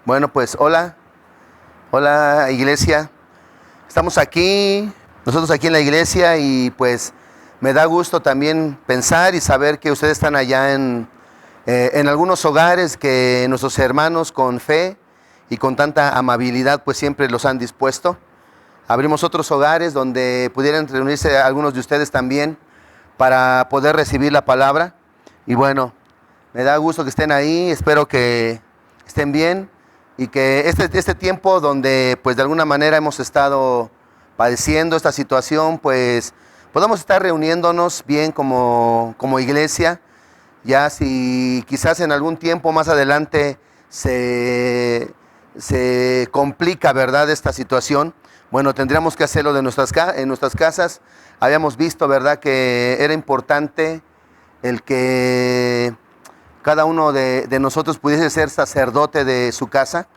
Bueno, pues hola iglesia. Estamos aquí, nosotros aquí en la iglesia y pues me da gusto también pensar y saber que ustedes están allá en algunos hogares que nuestros hermanos con fe y con tanta amabilidad pues siempre los han dispuesto. Abrimos otros hogares donde pudieran reunirse algunos de ustedes también para poder recibir la palabra. Y bueno, me da gusto que estén ahí, espero que estén bien y que este tiempo donde pues de alguna manera hemos estado padeciendo esta situación, pues podamos estar reuniéndonos bien como iglesia. Ya si quizás en algún tiempo más adelante se complica, ¿verdad?, esta situación, bueno, tendríamos que hacerlo en nuestras casas. Habíamos visto, ¿verdad?, que era importante el que cada uno de nosotros pudiese ser sacerdote de su casa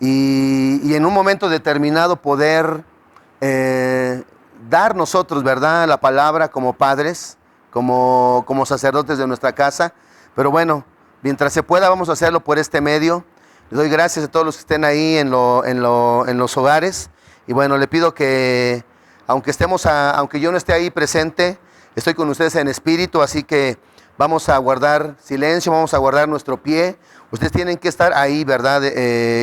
y en un momento determinado poder dar nosotros, ¿verdad?, la palabra como padres, como sacerdotes de nuestra casa. Pero bueno, mientras se pueda vamos a hacerlo por este medio. Les doy gracias a todos los que estén ahí en los hogares. Y bueno, le pido que aunque yo no esté ahí presente, estoy con ustedes en espíritu, así que vamos a guardar silencio, vamos a guardar nuestro pie. Ustedes tienen que estar ahí, ¿verdad?,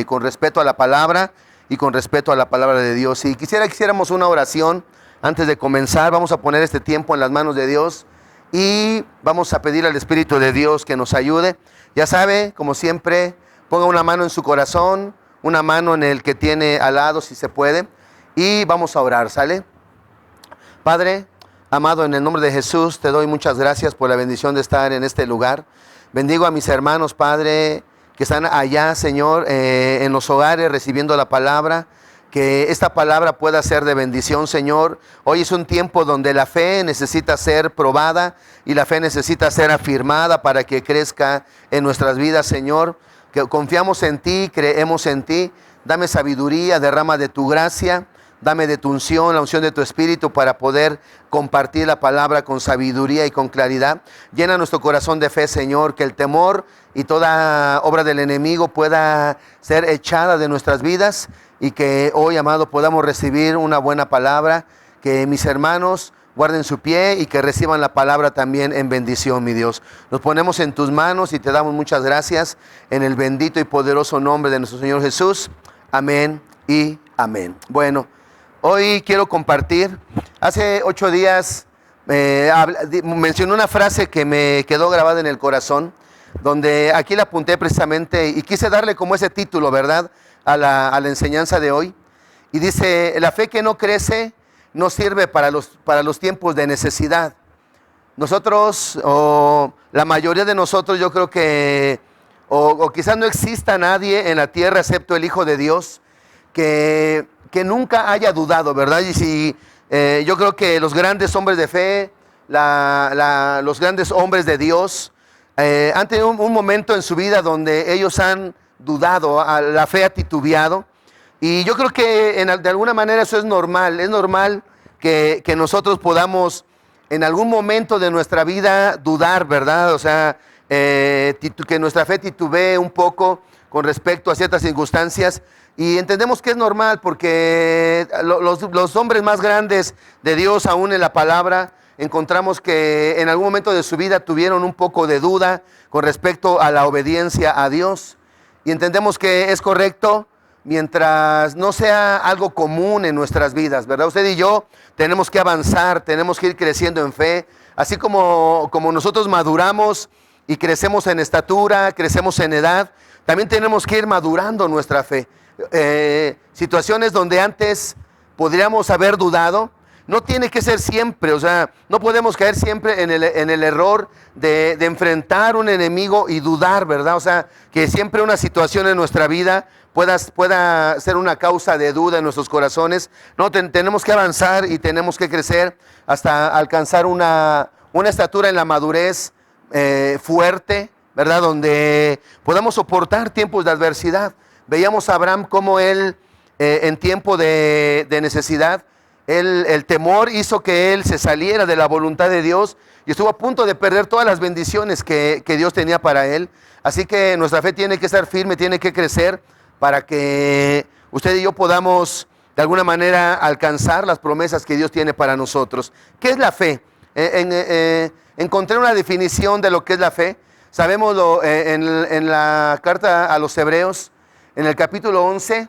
con respeto a la palabra y con respeto a la palabra de Dios. Si quisiéramos una oración antes de comenzar, vamos a poner este tiempo en las manos de Dios y vamos a pedir al Espíritu de Dios que nos ayude. Ya sabe, como siempre, ponga una mano en su corazón, una mano en el que tiene al lado si se puede, y vamos a orar, ¿sale? Padre amado, en el nombre de Jesús te doy muchas gracias por la bendición de estar en este lugar. Bendigo a mis hermanos, Padre, que están allá, Señor, en los hogares recibiendo la palabra. Que esta palabra pueda ser de bendición, Señor. Hoy es un tiempo donde la fe necesita ser probada y la fe necesita ser afirmada para que crezca en nuestras vidas, Señor. Que confiamos en ti, creemos en ti. Dame sabiduría, derrama de tu gracia. Dame de tu unción, la unción de tu espíritu para poder compartir la palabra con sabiduría y con claridad. Llena nuestro corazón de fe, Señor, que el temor y toda obra del enemigo pueda ser echada de nuestras vidas y que hoy, amado, podamos recibir una buena palabra, que mis hermanos guarden su pie y que reciban la palabra también en bendición, mi Dios. Nos ponemos en tus manos y te damos muchas gracias en el bendito y poderoso nombre de nuestro Señor Jesús. Amén y amén. Bueno, hoy quiero compartir, hace 8 días mencioné una frase que me quedó grabada en el corazón, donde aquí la apunté precisamente y quise darle como ese título, ¿verdad?, a la enseñanza de hoy. Y dice: la fe que no crece no sirve para los tiempos de necesidad. Nosotros, o la mayoría de nosotros, yo creo que, o quizás no exista nadie en la tierra excepto el Hijo de Dios, que nunca haya dudado, ¿verdad? Y si yo creo que los grandes hombres de fe, los grandes hombres de Dios, han tenido un momento en su vida donde ellos han dudado, la fe ha titubeado. Y yo creo que de alguna manera eso es normal que nosotros podamos en algún momento de nuestra vida dudar, ¿verdad? O sea, que nuestra fe titubee un poco con respecto a ciertas circunstancias. Y entendemos que es normal porque los hombres más grandes de Dios, aún en la palabra, encontramos que en algún momento de su vida tuvieron un poco de duda con respecto a la obediencia a Dios. Y entendemos que es correcto mientras no sea algo común en nuestras vidas, ¿verdad? Usted y yo tenemos que avanzar, tenemos que ir creciendo en fe, así como nosotros maduramos y crecemos en estatura, crecemos en edad, también tenemos que ir madurando nuestra fe. Situaciones donde antes podríamos haber dudado, no tiene que ser siempre, o sea, no podemos caer siempre en el error de enfrentar un enemigo y dudar, ¿verdad? O sea, que siempre una situación en nuestra vida pueda ser una causa de duda en nuestros corazones. No, tenemos que avanzar y tenemos que crecer hasta alcanzar una estatura en la madurez fuerte, ¿verdad? Donde podamos soportar tiempos de adversidad. Veíamos a Abraham como él, en tiempo de necesidad, el temor hizo que él se saliera de la voluntad de Dios y estuvo a punto de perder todas las bendiciones que Dios tenía para él. Así que nuestra fe tiene que estar firme, tiene que crecer para que usted y yo podamos de alguna manera alcanzar las promesas que Dios tiene para nosotros. ¿Qué es la fe? Encontré una definición de lo que es la fe. Sabemos en la carta a los Hebreos, en el capítulo 11,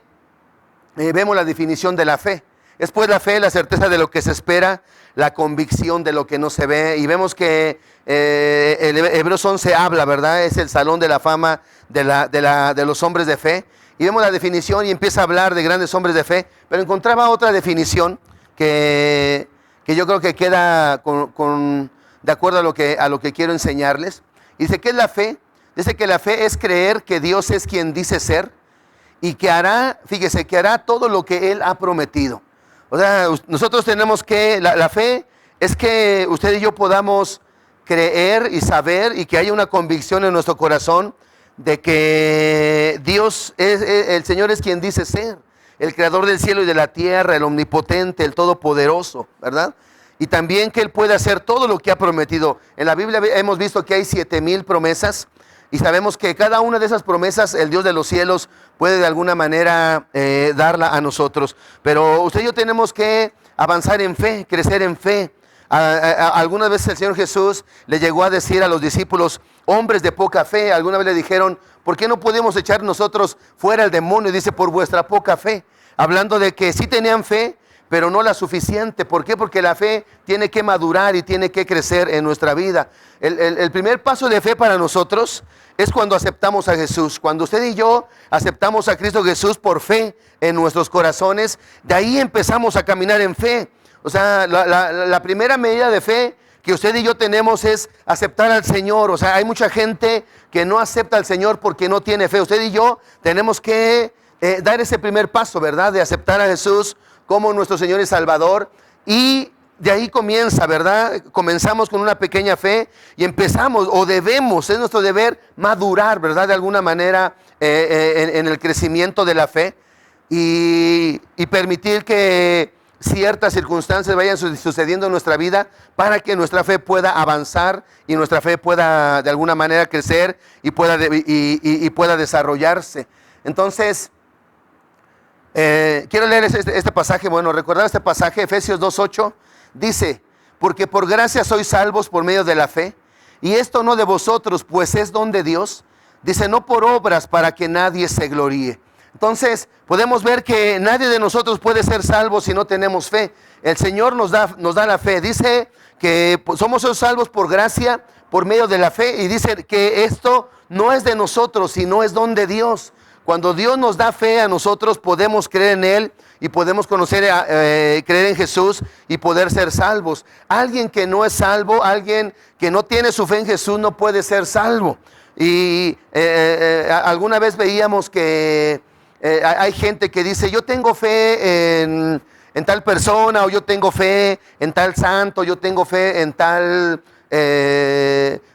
vemos la definición de la fe. Es pues la fe, la certeza de lo que se espera, la convicción de lo que no se ve. Y vemos que el Hebreos 11 habla, ¿verdad? Es el salón de la fama de los hombres de fe. Y vemos la definición y empieza a hablar de grandes hombres de fe. Pero encontraba otra definición que yo creo que queda de acuerdo a lo que quiero enseñarles. Dice, ¿qué es la fe? Dice que la fe es creer que Dios es quien dice ser y que hará, fíjese, que hará todo lo que Él ha prometido. O sea, nosotros tenemos que, la fe es que usted y yo podamos creer y saber y que haya una convicción en nuestro corazón de que Dios, el Señor es quien dice ser, el creador del cielo y de la tierra, el omnipotente, el todopoderoso, ¿verdad? Y también que Él puede hacer todo lo que ha prometido. En la Biblia hemos visto que hay 7,000 promesas y sabemos que cada una de esas promesas el Dios de los cielos puede de alguna manera darla a nosotros. Pero usted y yo tenemos que avanzar en fe, crecer en fe. Algunas veces el Señor Jesús le llegó a decir a los discípulos, hombres de poca fe. Alguna vez le dijeron, ¿por qué no podemos echar nosotros fuera el demonio? Y dice, por vuestra poca fe. Hablando de que sí tenían fe, pero no la suficiente. ¿Por qué? Porque la fe tiene que madurar y tiene que crecer en nuestra vida. El primer paso de fe para nosotros es cuando aceptamos a Jesús. Cuando usted y yo aceptamos a Cristo Jesús por fe en nuestros corazones, de ahí empezamos a caminar en fe. O sea, la primera medida de fe que usted y yo tenemos es aceptar al Señor. O sea, hay mucha gente que no acepta al Señor porque no tiene fe. Usted y yo tenemos que dar ese primer paso, ¿verdad? De aceptar a Jesús como nuestro Señor y Salvador, y de ahí comienza, ¿verdad? Comenzamos con una pequeña fe y empezamos, o debemos, es nuestro deber madurar, ¿verdad? De alguna manera en el crecimiento de la fe y permitir que ciertas circunstancias vayan sucediendo en nuestra vida para que nuestra fe pueda avanzar y nuestra fe pueda de alguna manera crecer y pueda desarrollarse. Entonces, quiero leer este pasaje. Bueno, recordar este pasaje, Efesios 2:8, dice, porque por gracia sois salvos por medio de la fe, y esto no de vosotros, pues es don de Dios. Dice, no por obras para que nadie se gloríe. Entonces, podemos ver que nadie de nosotros puede ser salvo si no tenemos fe. El Señor nos da la fe. Dice que somos salvos por gracia, por medio de la fe, y dice que esto no es de nosotros, sino es don de Dios. Cuando Dios nos da fe a nosotros, podemos creer en Él y podemos creer en Jesús y poder ser salvos. Alguien que no es salvo, alguien que no tiene su fe en Jesús, no puede ser salvo. Y alguna vez veíamos que hay gente que dice, yo tengo fe en tal persona, o yo tengo fe en tal santo, yo tengo fe en tal,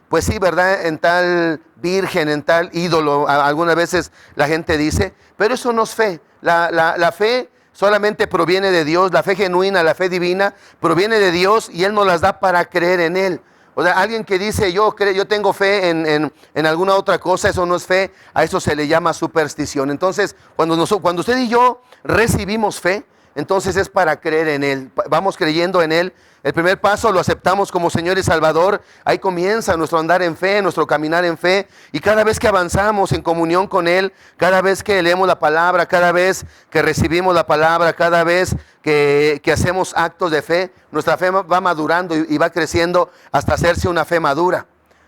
pues sí, ¿verdad? En tal virgen, en tal ídolo, algunas veces la gente dice, pero eso no es fe. La fe solamente proviene de Dios. La fe genuina, la fe divina proviene de Dios y Él nos las da para creer en Él. O sea, alguien que dice yo tengo fe en alguna otra cosa, eso no es fe, a eso se le llama superstición. Entonces, cuando usted y yo recibimos fe, entonces es para creer en Él. Vamos creyendo en Él. El primer paso lo aceptamos como Señor y Salvador. Ahí comienza nuestro andar en fe, nuestro caminar en fe. Y cada vez que avanzamos en comunión con Él, cada vez que leemos la palabra, cada vez que recibimos la palabra, cada vez que hacemos actos de fe, nuestra fe va madurando y va creciendo hasta hacerse una fe madura.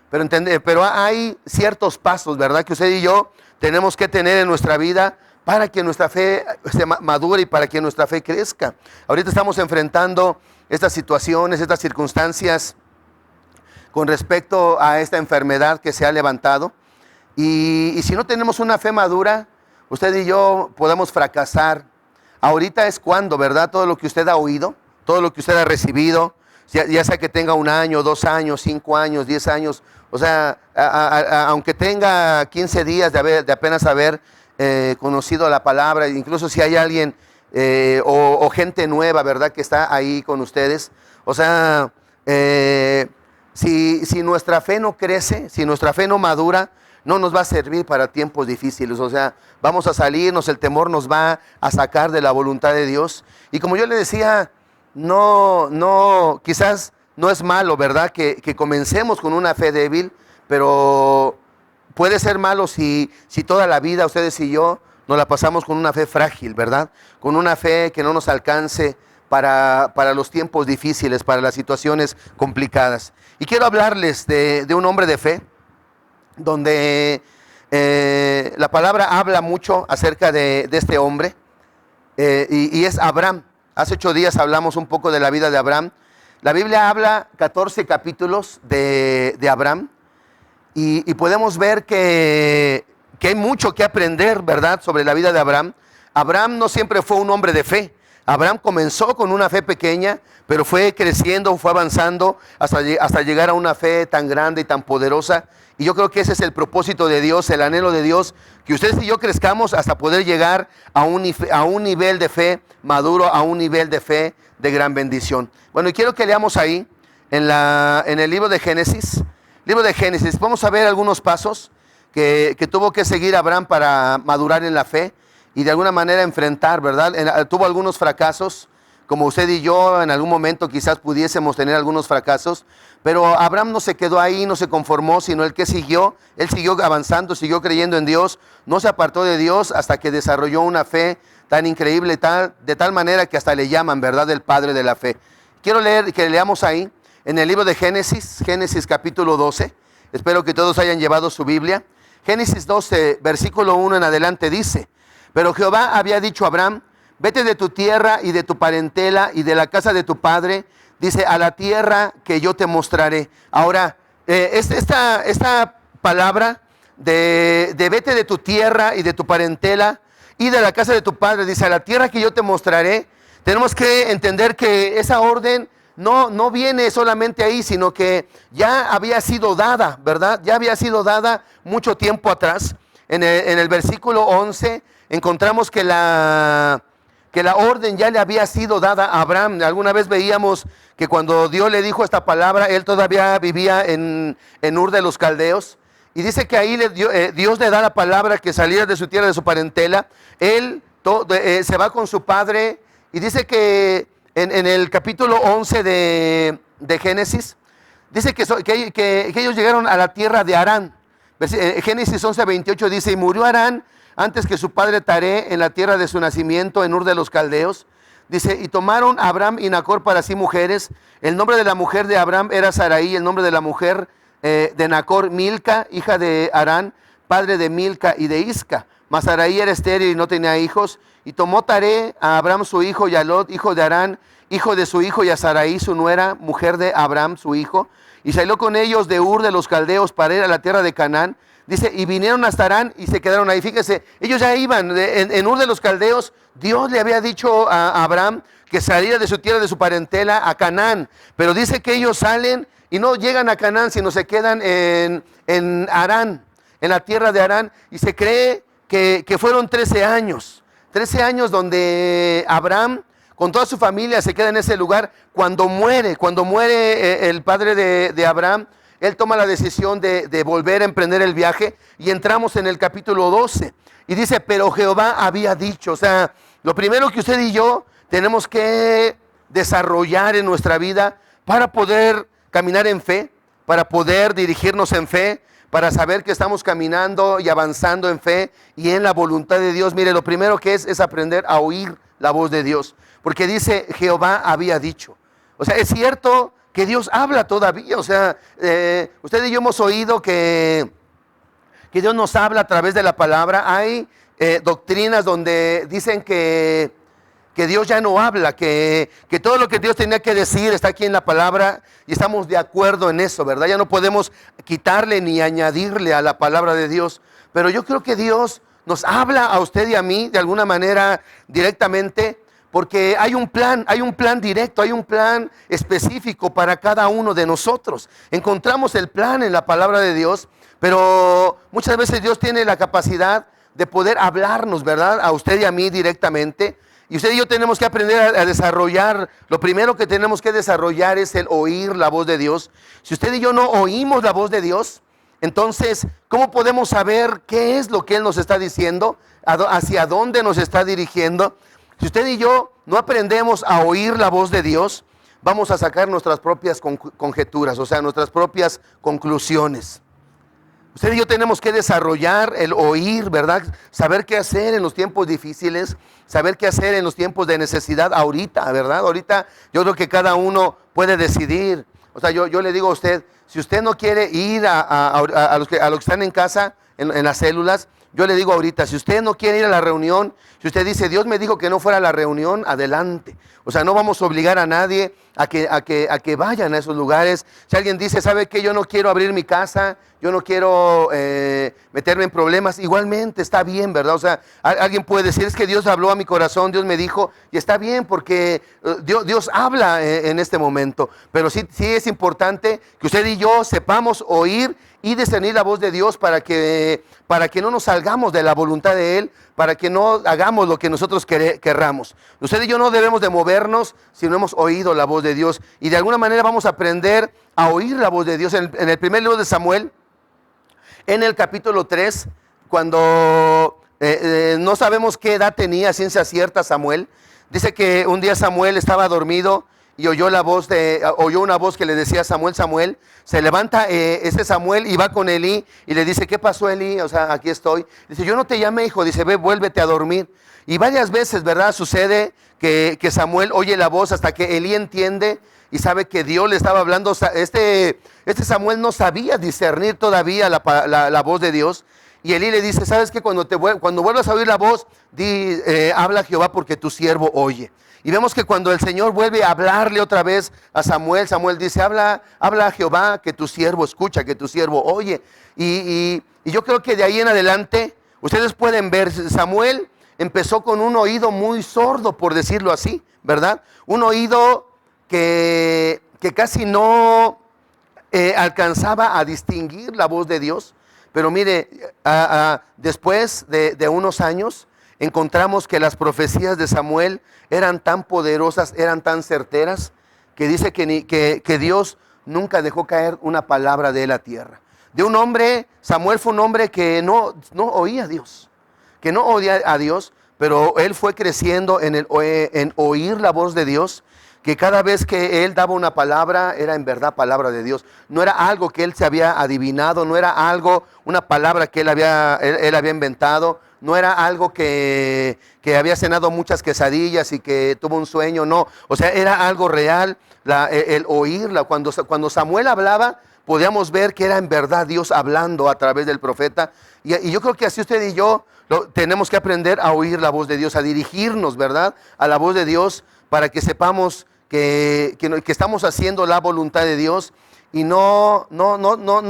Pero hay ciertos pasos, ¿verdad? Que usted y yo tenemos que tener en nuestra vida para que nuestra fe se madure y para que nuestra fe crezca. Ahorita estamos enfrentando estas situaciones, estas circunstancias con respecto a esta enfermedad que se ha levantado. Y si no tenemos una fe madura, usted y yo podemos fracasar. Ahorita es cuando, ¿verdad? Todo lo que usted ha oído, todo lo que usted ha recibido, ya sea que tenga 1 año, 2 años, 5 años, 10 años, o sea, aunque tenga 15 días de apenas haber conocido la palabra, incluso si hay alguien o gente nueva, ¿verdad? Que está ahí con ustedes. O sea, si nuestra fe no crece, si nuestra fe no madura, no nos va a servir para tiempos difíciles. O sea, vamos a salirnos, el temor nos va a sacar de la voluntad de Dios. Y como yo le decía, quizás no es malo, ¿verdad? Que comencemos con una fe débil, pero puede ser malo si toda la vida ustedes y yo nos la pasamos con una fe frágil, ¿verdad? Con una fe que no nos alcance para los tiempos difíciles, para las situaciones complicadas. Y quiero hablarles de un hombre de fe, donde la palabra habla mucho acerca de este hombre, y es Abraham. Hace 8 días hablamos un poco de la vida de Abraham. La Biblia habla 14 capítulos de Abraham, y podemos ver que hay mucho que aprender, ¿verdad?, sobre la vida de Abraham. Abraham no siempre fue un hombre de fe. Abraham comenzó con una fe pequeña, pero fue creciendo, fue avanzando hasta llegar a una fe tan grande y tan poderosa. Y yo creo que ese es el propósito de Dios, el anhelo de Dios, que ustedes y yo crezcamos hasta poder llegar a un nivel de fe maduro, a un nivel de fe de gran bendición. Bueno, y quiero que leamos ahí, en el libro de Génesis. Libro de Génesis, vamos a ver algunos pasos que tuvo que seguir Abraham para madurar en la fe y de alguna manera enfrentar, ¿verdad? Tuvo algunos fracasos, como usted y yo en algún momento quizás pudiésemos tener algunos fracasos, pero Abraham no se quedó ahí, no se conformó, sino él siguió avanzando, siguió creyendo en Dios, no se apartó de Dios hasta que desarrolló una fe tan increíble, de tal manera que hasta le llaman, ¿verdad?, el padre de la fe. Quiero leer, que leamos ahí, en el libro de Génesis, Génesis capítulo 12, espero que todos hayan llevado su Biblia. Génesis 12, versículo 1 en adelante dice: pero Jehová había dicho a Abraham, vete de tu tierra y de tu parentela y de la casa de tu padre, dice, a la tierra que yo te mostraré. Ahora, esta palabra de vete de tu tierra y de tu parentela y de la casa de tu padre, dice, a la tierra que yo te mostraré, tenemos que entender que esa orden no viene solamente ahí, sino que ya había sido dada, ¿verdad? Ya había sido dada mucho tiempo atrás. En el versículo 11 encontramos que la orden ya le había sido dada a Abraham. Alguna vez veíamos que cuando Dios le dijo esta palabra, él todavía vivía en Ur de los Caldeos. Y dice que ahí Dios le da la palabra que saliera de su tierra, de su parentela. Él se va con su padre, y dice que en el capítulo 11 de Génesis, dice que ellos llegaron a la tierra de Harán. Génesis 11, 28 dice, y murió Harán antes que su padre Taré en la tierra de su nacimiento, en Ur de los Caldeos. Dice, y tomaron a Abraham y Nacor para sí mujeres. El nombre de la mujer de Abraham era Sarai, el nombre de la mujer de Nacor, Milca, hija de Harán, padre de Milca y de Isca. Mas Sarai era estéril y no tenía hijos. Y tomó Taré a Abraham su hijo, y a Lot, hijo de Harán, hijo de su hijo, y a Sarai su nuera, mujer de Abraham su hijo. Y salió con ellos de Ur de los Caldeos para ir a la tierra de Canaán. Dice, y vinieron hasta Harán y se quedaron ahí. Fíjese, ellos ya iban en Ur de los Caldeos. Dios le había dicho a Abraham que saliera de su tierra, de su parentela, a Canaán. Pero dice que ellos salen y no llegan a Canaán, sino se quedan en Harán, en la tierra de Harán. Y se cree que fueron 13 años. 13 años donde Abraham, con toda su familia, se queda en ese lugar. Cuando muere el padre de Abraham, él toma la decisión de volver a emprender el viaje, y entramos en el capítulo 12. Y dice, pero Jehová había dicho. O sea, lo primero que usted y yo tenemos que desarrollar en nuestra vida para poder caminar en fe, para poder dirigirnos en fe, para saber que estamos caminando y avanzando en fe y en la voluntad de Dios. Mire, lo primero que es aprender a oír la voz de Dios. Porque dice, Jehová había dicho. O sea, es cierto que Dios habla todavía. O sea, usted y yo hemos oído que Dios nos habla a través de la palabra. Hay doctrinas donde dicen que Dios ya no habla, que todo lo que Dios tenía que decir está aquí en la palabra, y estamos de acuerdo en eso, ¿verdad? Ya no podemos quitarle ni añadirle a la palabra de Dios. Pero yo creo que Dios nos habla a usted y a mí de alguna manera directamente, porque hay un plan directo, hay un plan específico para cada uno de nosotros. Encontramos el plan en la palabra de Dios, pero muchas veces Dios tiene la capacidad de poder hablarnos, ¿verdad?, a usted y a mí directamente. Y usted y yo tenemos que aprender a desarrollar. Lo primero que tenemos que desarrollar es el oír la voz de Dios. Si usted y yo no oímos la voz de Dios, Entonces, ¿cómo podemos saber qué es lo que Él nos está diciendo? ¿Hacia dónde nos está dirigiendo? Si usted y yo no aprendemos a oír la voz de Dios, vamos a sacar nuestras propias conjeturas, o sea, nuestras propias conclusiones. Usted y yo tenemos que desarrollar el oír, ¿verdad? Saber qué hacer en los tiempos difíciles, saber qué hacer en los tiempos de necesidad ahorita, ¿verdad? Ahorita yo creo que cada uno puede decidir. O sea, yo le digo a usted, si usted no quiere ir a los que están en casa, en las células, yo le digo ahorita, si usted no quiere ir a la reunión, si usted dice, Dios me dijo que no fuera a la reunión, adelante. O sea, no vamos a obligar a nadie a que vayan a esos lugares. Si alguien dice, ¿sabe qué? Yo no quiero abrir mi casa, yo no quiero meterme en problemas, igualmente está bien, ¿verdad? O sea, alguien puede decir, es que Dios habló a mi corazón, Dios me dijo, y está bien porque Dios habla en este momento. Pero sí es importante que usted y yo sepamos oír y discernir la voz de Dios para que no nos salgamos de la voluntad de Él, para que no hagamos lo que nosotros querramos. Usted y yo no debemos de movernos si no hemos oído la voz de Dios. Y de alguna manera vamos a aprender a oír la voz de Dios. En el primer libro de Samuel, en el capítulo 3, cuando no sabemos qué edad tenía ciencia cierta Samuel, dice que un día Samuel estaba dormido y oyó una voz que le decía, Samuel, Samuel. Se levanta ese Samuel y va con Elí y le dice, ¿qué pasó, Elí? O sea, aquí estoy. Dice, yo no te llamé, hijo. Dice, ve, vuélvete a dormir. Y varias veces, ¿verdad? Sucede que Samuel oye la voz hasta que Elí entiende y sabe que Dios le estaba hablando. Este Samuel no sabía discernir todavía la voz de Dios. Y Elí le dice, ¿sabes qué? Cuando vuelvas a oír la voz, habla Jehová porque tu siervo oye. Y vemos que cuando el Señor vuelve a hablarle otra vez a Samuel, Samuel dice, habla a Jehová que tu siervo escucha, que tu siervo oye. Y yo creo que de ahí en adelante, ustedes pueden ver, Samuel empezó con un oído muy sordo, por decirlo así, ¿verdad? Un oído que casi no alcanzaba a distinguir la voz de Dios. Pero mire, después de unos años, encontramos que las profecías de Samuel eran tan poderosas, eran tan certeras, que dice que Dios nunca dejó caer una palabra de él a tierra. De un hombre, Samuel fue un hombre que no oía a Dios, que no oía a Dios, pero él fue creciendo en oír la voz de Dios, que cada vez que él daba una palabra, era en verdad palabra de Dios. No era algo que él se había adivinado, no era una palabra que él había inventado, no era algo que había cenado muchas quesadillas y que tuvo un sueño, no. O sea, era algo real, el oírla. Cuando Samuel hablaba, podíamos ver que era en verdad Dios hablando a través del profeta. Y yo creo que así usted y yo tenemos que aprender a oír la voz de Dios, a dirigirnos, ¿verdad?, a la voz de Dios, para que sepamos que estamos haciendo la voluntad de Dios. Y no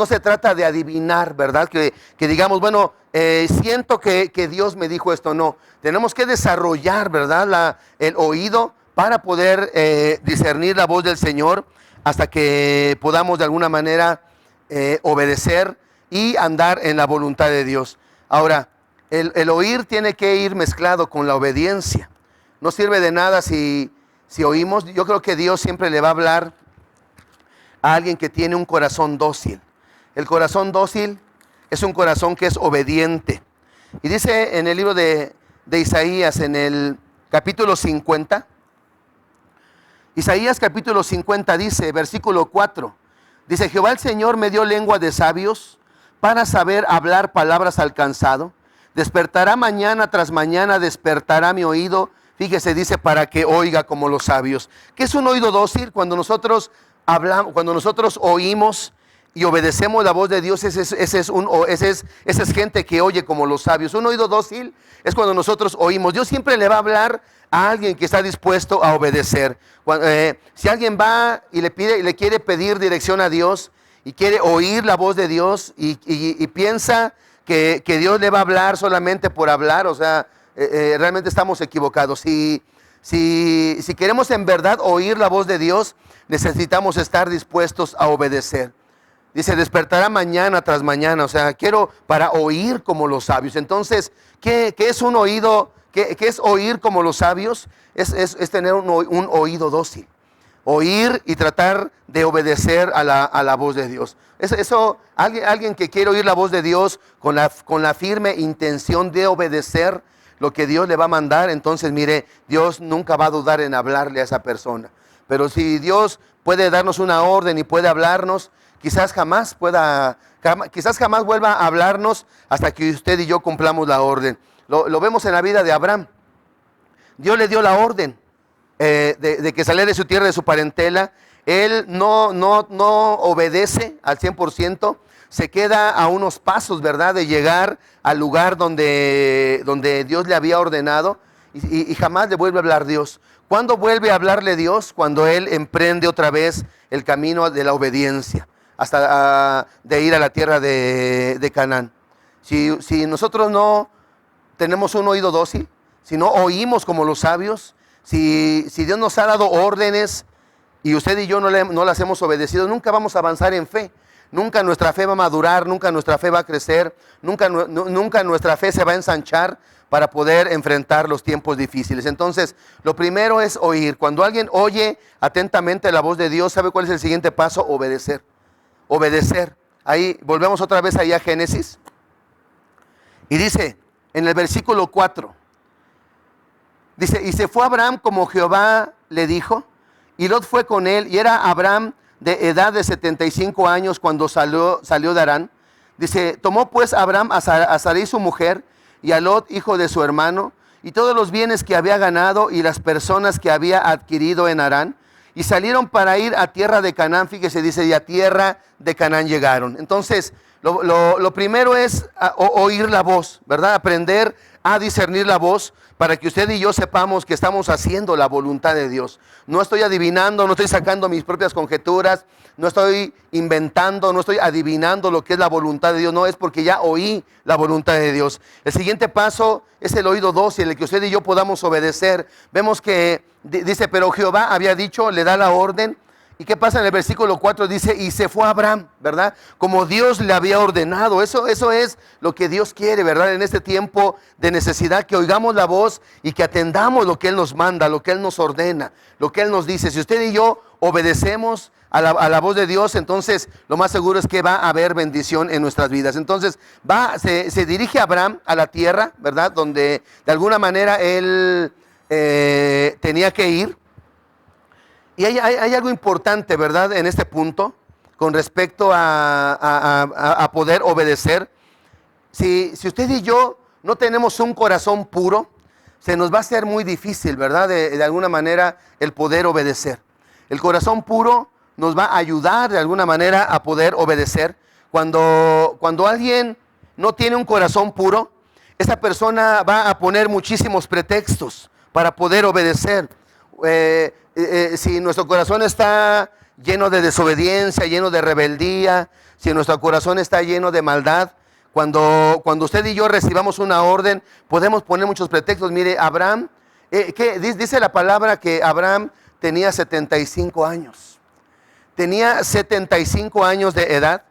se trata de adivinar, ¿verdad? Que digamos, bueno, siento que Dios me dijo esto. No, tenemos que desarrollar, ¿verdad?, el oído para poder discernir la voz del Señor hasta que podamos de alguna manera obedecer y andar en la voluntad de Dios. Ahora, el oír tiene que ir mezclado con la obediencia. No sirve de nada si oímos. Yo creo que Dios siempre le va a hablar a alguien que tiene un corazón dócil. El corazón dócil es un corazón que es obediente. Y dice en el libro de Isaías, en el capítulo 50, Isaías capítulo 50 dice, versículo 4, dice, Jehová el Señor me dio lengua de sabios para saber hablar palabras al cansado. Despertará mañana tras mañana, despertará mi oído. Fíjese, dice, para que oiga como los sabios. ¿Qué es un oído dócil? Cuando nosotros hablamos, cuando nosotros oímos y obedecemos la voz de Dios, esa es gente que oye como los sabios. Un oído dócil es cuando nosotros oímos. Dios siempre le va a hablar a alguien que está dispuesto a obedecer. Si alguien va y le quiere pedir dirección a Dios y quiere oír la voz de Dios y piensa que Dios le va a hablar solamente por hablar, o sea, realmente estamos equivocados. Si queremos en verdad oír la voz de Dios, necesitamos estar dispuestos a obedecer. Dice, despertará mañana tras mañana, o sea, quiero para oír como los sabios. Entonces, ¿qué es un oído? ¿Qué es oír como los sabios? Es tener un oído dócil. oír y tratar de obedecer a la voz de Dios. Alguien que quiere oír la voz de Dios con la firme intención de obedecer lo que Dios le va a mandar, entonces mire, Dios nunca va a dudar en hablarle a esa persona. Pero si Dios puede darnos una orden y puede hablarnos, quizás jamás vuelva a hablarnos hasta que usted y yo cumplamos la orden. Lo vemos en la vida de Abraham. Dios le dio la orden de que saliera de su tierra, de su parentela. Él no obedece al 100%, se queda a unos pasos, ¿verdad?, de llegar al lugar donde Dios le había ordenado, y jamás le vuelve a hablar Dios. ¿Cuándo vuelve a hablarle Dios? Cuando él emprende otra vez el camino de la obediencia, hasta de ir a la tierra de Canaán. Si nosotros no tenemos un oído dócil, si no oímos como los sabios, si Dios nos ha dado órdenes y usted y yo no las hemos obedecido, nunca vamos a avanzar en fe. Nunca nuestra fe va a madurar, nunca nuestra fe va a crecer, nunca nuestra fe se va a ensanchar para poder enfrentar los tiempos difíciles. Entonces, lo primero es oír. Cuando alguien oye atentamente la voz de Dios, ¿sabe cuál es el siguiente paso? Obedecer. Obedecer. Ahí, volvemos otra vez ahí a Génesis. Y dice, en el versículo 4, dice, y se fue Abraham como Jehová le dijo, y Lot fue con él, y era Abraham de edad de 75 años cuando salió de Harán. Dice, tomó pues Abraham a Sarai su mujer, y a Lot, hijo de su hermano, y todos los bienes que había ganado, y las personas que había adquirido en Harán, y salieron para ir a tierra de Canaán. Fíjese, dice, y a tierra de Canaán llegaron. Entonces, lo primero es oír la voz, ¿verdad? Aprender a discernir la voz, para que usted y yo sepamos que estamos haciendo la voluntad de Dios. No estoy adivinando, no estoy sacando mis propias conjeturas, no estoy inventando, no estoy adivinando lo que es la voluntad de Dios. No, es porque ya oí la voluntad de Dios. El siguiente paso es el oído dócil, en el que usted y yo podamos obedecer. Vemos que dice, pero Jehová había dicho, le da la orden. ¿Y qué pasa en el versículo 4? Dice, y se fue Abraham, ¿verdad? Como Dios le había ordenado. Eso es lo que Dios quiere, ¿verdad? En este tiempo de necesidad, que oigamos la voz y que atendamos lo que Él nos manda, lo que Él nos ordena, lo que Él nos dice. Si usted y yo obedecemos a la voz de Dios, entonces lo más seguro es que va a haber bendición en nuestras vidas. Entonces se dirige Abraham a la tierra, ¿verdad? Donde de alguna manera él tenía que ir. Y hay algo importante, ¿verdad?, en este punto, con respecto a poder obedecer. Si usted y yo no tenemos un corazón puro, se nos va a hacer muy difícil, ¿verdad?, de alguna manera el poder obedecer. El corazón puro nos va a ayudar de alguna manera a poder obedecer. Cuando alguien no tiene un corazón puro, esa persona va a poner muchísimos pretextos para poder obedecer. Si nuestro corazón está lleno de desobediencia, lleno de rebeldía, si nuestro corazón está lleno de maldad, cuando usted y yo recibamos una orden, podemos poner muchos pretextos. Mire, Abraham, dice la palabra que Abraham tenía 75 años. Tenía 75 años de edad.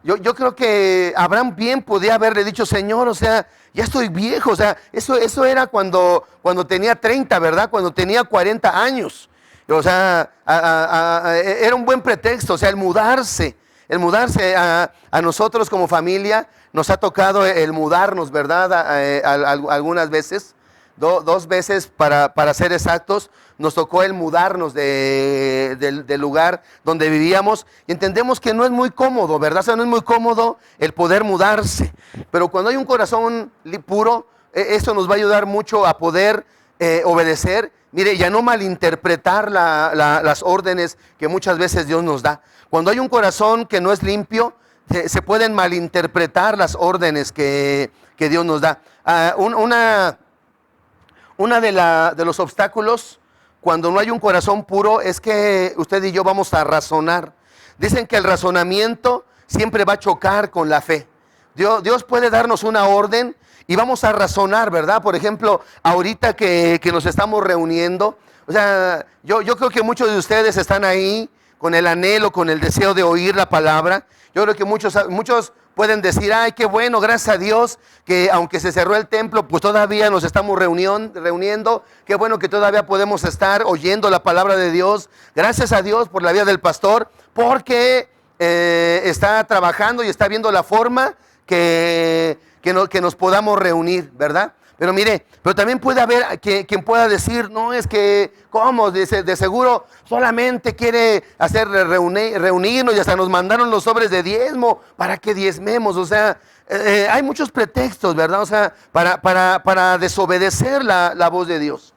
Yo creo que Abraham bien podía haberle dicho, Señor, o sea, ya estoy viejo. O sea, eso era cuando tenía 30, ¿verdad? Cuando tenía 40 años. O sea, era un buen pretexto. O sea, el mudarse a nosotros como familia, nos ha tocado el mudarnos, ¿verdad? Algunas veces, dos veces para ser exactos, nos tocó el mudarnos del lugar donde vivíamos, y entendemos que no es muy cómodo, ¿verdad? O sea, no es muy cómodo el poder mudarse, pero cuando hay un corazón puro, eso nos va a ayudar mucho a poder obedecer. Mire, y a no malinterpretar las órdenes que muchas veces Dios nos da. Cuando hay un corazón que no es limpio, se pueden malinterpretar las órdenes que Dios nos da. Una de los obstáculos cuando no hay un corazón puro es que usted y yo vamos a razonar. Dicen que el razonamiento siempre va a chocar con la fe. Dios puede darnos una orden y vamos a razonar, ¿verdad? Por ejemplo, ahorita que nos estamos reuniendo, o sea, yo creo que muchos de ustedes están ahí con el anhelo, con el deseo de oír la palabra. Yo creo que muchos pueden decir, ay, qué bueno, gracias a Dios, que aunque se cerró el templo, pues todavía nos estamos reuniendo. Qué bueno que todavía podemos estar oyendo la palabra de Dios. Gracias a Dios por la vida del pastor, porque está trabajando y está viendo la forma que nos podamos reunir, ¿verdad? Pero mire, pero también puede haber quien pueda decir, no, es que, ¿cómo? De seguro solamente quiere hacer reunirnos y hasta nos mandaron los sobres de diezmo para que diezmemos. O sea, hay muchos pretextos, ¿verdad? O sea, para desobedecer la voz de Dios.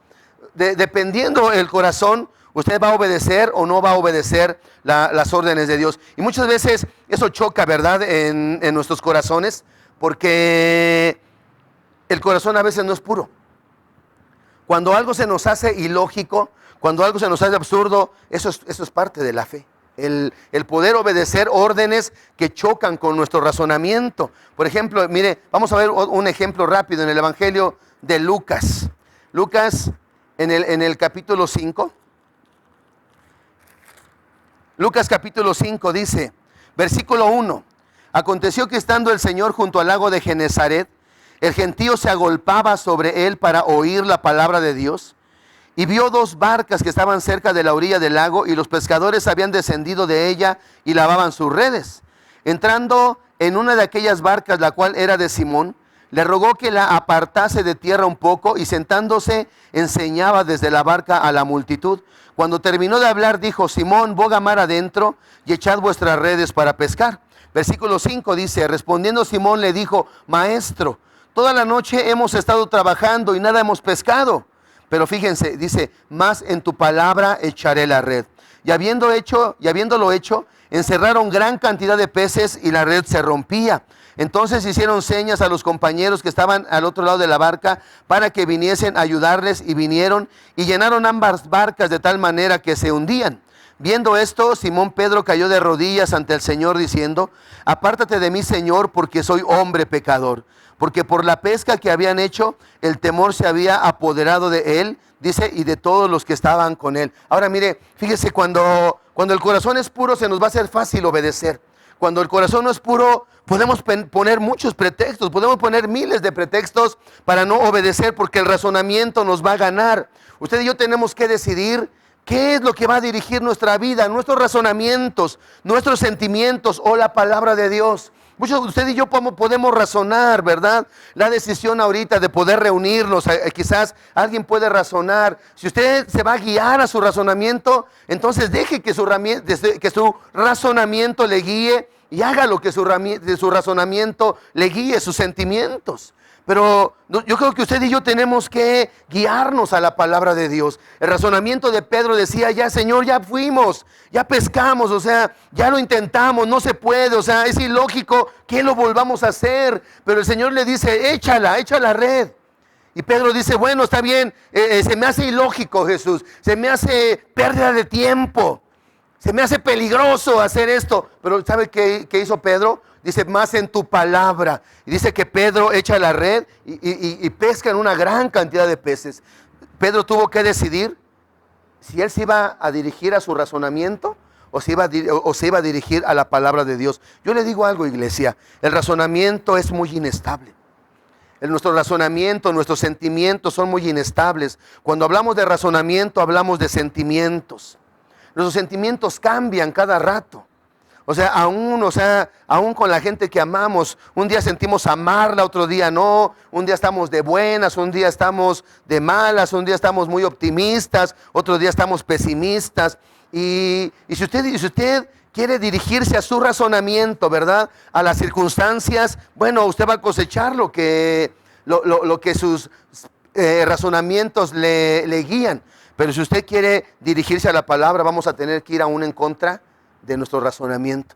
Dependiendo el corazón, usted va a obedecer o no va a obedecer las órdenes de Dios. Y muchas veces eso choca, ¿verdad? En nuestros corazones, porque el corazón a veces no es puro. Cuando algo se nos hace ilógico, cuando algo se nos hace absurdo, eso es parte de la fe. El poder obedecer órdenes que chocan con nuestro razonamiento. Por ejemplo, mire, vamos a ver un ejemplo rápido en el Evangelio de Lucas. Lucas en el capítulo 5. Lucas capítulo 5 dice, versículo 1. Aconteció que estando el Señor junto al lago de Genezaret, el gentío se agolpaba sobre él para oír la palabra de Dios, y vio dos barcas que estaban cerca de la orilla del lago, y los pescadores habían descendido de ella y lavaban sus redes. Entrando en una de aquellas barcas, la cual era de Simón, le rogó que la apartase de tierra un poco, y sentándose enseñaba desde la barca a la multitud. Cuando terminó de hablar, dijo, Simón, boga mar adentro y echad vuestras redes para pescar. Versículo 5 dice, respondiendo Simón le dijo, Maestro, toda la noche hemos estado trabajando y nada hemos pescado. Pero fíjense, dice, más en tu palabra echaré la red. Y habiéndolo hecho, encerraron gran cantidad de peces y la red se rompía. Entonces hicieron señas a los compañeros que estaban al otro lado de la barca para que viniesen a ayudarles, y vinieron y llenaron ambas barcas de tal manera que se hundían. Viendo esto, Simón Pedro cayó de rodillas ante el Señor diciendo, apártate de mí, Señor, porque soy hombre pecador. Porque por la pesca que habían hecho, el temor se había apoderado de él, dice, y de todos los que estaban con él. Ahora mire, fíjese, cuando el corazón es puro, se nos va a hacer fácil obedecer. Cuando el corazón no es puro, podemos poner muchos pretextos, podemos poner miles de pretextos para no obedecer, porque el razonamiento nos va a ganar. Usted y yo tenemos que decidir qué es lo que va a dirigir nuestra vida, nuestros razonamientos, nuestros sentimientos o la palabra de Dios. Muchos de usted y yo podemos razonar, ¿verdad? La decisión ahorita de poder reunirnos, quizás alguien puede razonar. Si usted se va a guiar a su razonamiento, entonces deje que su razonamiento le guíe y haga lo que su razonamiento le guíe, sus sentimientos. Pero yo creo que usted y yo tenemos que guiarnos a la palabra de Dios. El razonamiento de Pedro decía, ya Señor, ya fuimos, ya pescamos, o sea, ya lo intentamos, no se puede, o sea, es ilógico que lo volvamos a hacer. Pero el Señor le dice, echa la red. Y Pedro dice, bueno, está bien, se me hace ilógico, Jesús, se me hace pérdida de tiempo, se me hace peligroso hacer esto. Pero ¿sabe qué hizo Pedro? Dice, más en tu palabra. Y dice que Pedro echa la red y pesca en una gran cantidad de peces. Pedro tuvo que decidir si él se iba a dirigir a su razonamiento o se iba a dirigir a la palabra de Dios. Yo le digo algo, iglesia, el razonamiento es muy inestable. Nuestro razonamiento, nuestros sentimientos son muy inestables. Cuando hablamos de razonamiento, hablamos de sentimientos. Nuestros sentimientos cambian cada rato. O sea, aún con la gente que amamos, un día sentimos amarla, otro día no, un día estamos de buenas, un día estamos de malas, un día estamos muy optimistas, otro día estamos pesimistas. Y si usted quiere dirigirse a su razonamiento, ¿verdad? A las circunstancias, bueno, usted va a cosechar lo que sus razonamientos le guían. Pero si usted quiere dirigirse a la palabra, vamos a tener que ir aún en contra de nuestro razonamiento.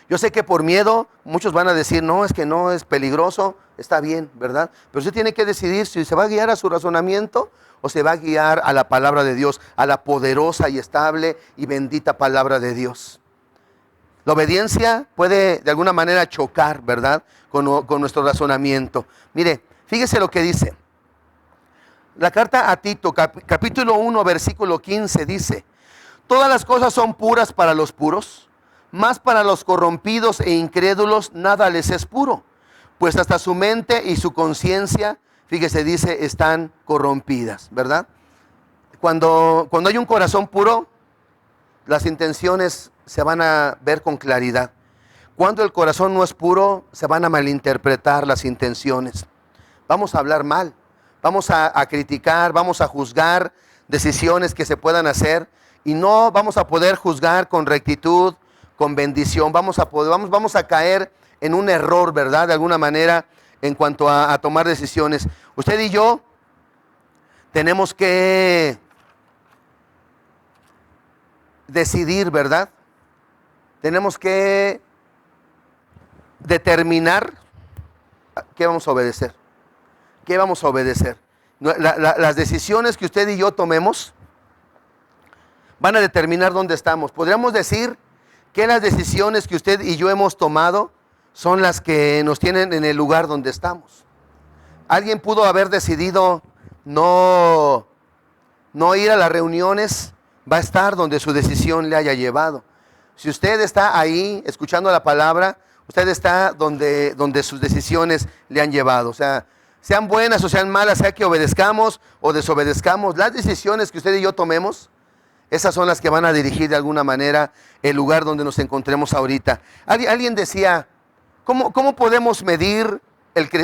Yo sé que por miedo muchos van a decir, no, es que no, es peligroso, está bien, ¿verdad? Pero usted tiene que decidir si se va a guiar a su razonamiento o se va a guiar a la palabra de Dios, a la poderosa y estable y bendita palabra de Dios. La obediencia puede de alguna manera chocar, ¿verdad? Con nuestro razonamiento. Mire, fíjese lo que dice. La carta a Tito, capítulo 1, versículo 15 dice, Todas las cosas son puras para los puros, mas para los corrompidos e incrédulos nada les es puro, pues hasta su mente y su conciencia, fíjese, dice, están corrompidas, ¿verdad? Cuando hay un corazón puro, las intenciones se van a ver con claridad. Cuando el corazón no es puro, se van a malinterpretar las intenciones. Vamos a hablar mal, vamos a criticar, vamos a juzgar decisiones que se puedan hacer y no vamos a poder juzgar con rectitud, con bendición. Vamos a caer en un error, ¿verdad? De alguna manera en cuanto a tomar decisiones. Usted y yo tenemos que decidir, ¿verdad? Tenemos que determinar qué vamos a obedecer. ¿Qué vamos a obedecer? Las decisiones que usted y yo tomemos van a determinar dónde estamos. Podríamos decir que las decisiones que usted y yo hemos tomado son las que nos tienen en el lugar donde estamos. Alguien pudo haber decidido no ir a las reuniones, va a estar donde su decisión le haya llevado. Si usted está ahí escuchando la palabra, usted está donde sus decisiones le han llevado. O sea, sean buenas o sean malas, sea que obedezcamos o desobedezcamos, las decisiones que usted y yo tomemos, esas son las que van a dirigir de alguna manera el lugar donde nos encontremos ahorita. Alguien decía, ¿cómo podemos medir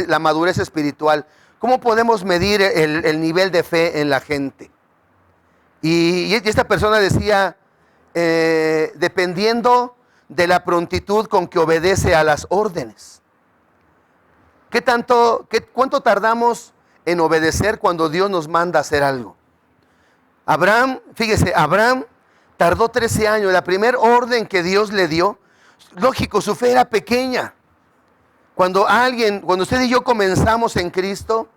la madurez espiritual? ¿Cómo podemos medir el nivel de fe en la gente? Y esta persona decía, dependiendo de la prontitud con que obedece a las órdenes. ¿Cuánto tardamos en obedecer cuando Dios nos manda a hacer algo? Abraham, fíjese, Abraham tardó 13 años. La primera orden que Dios le dio, lógico, su fe era pequeña. Cuando usted y yo comenzamos en Cristo,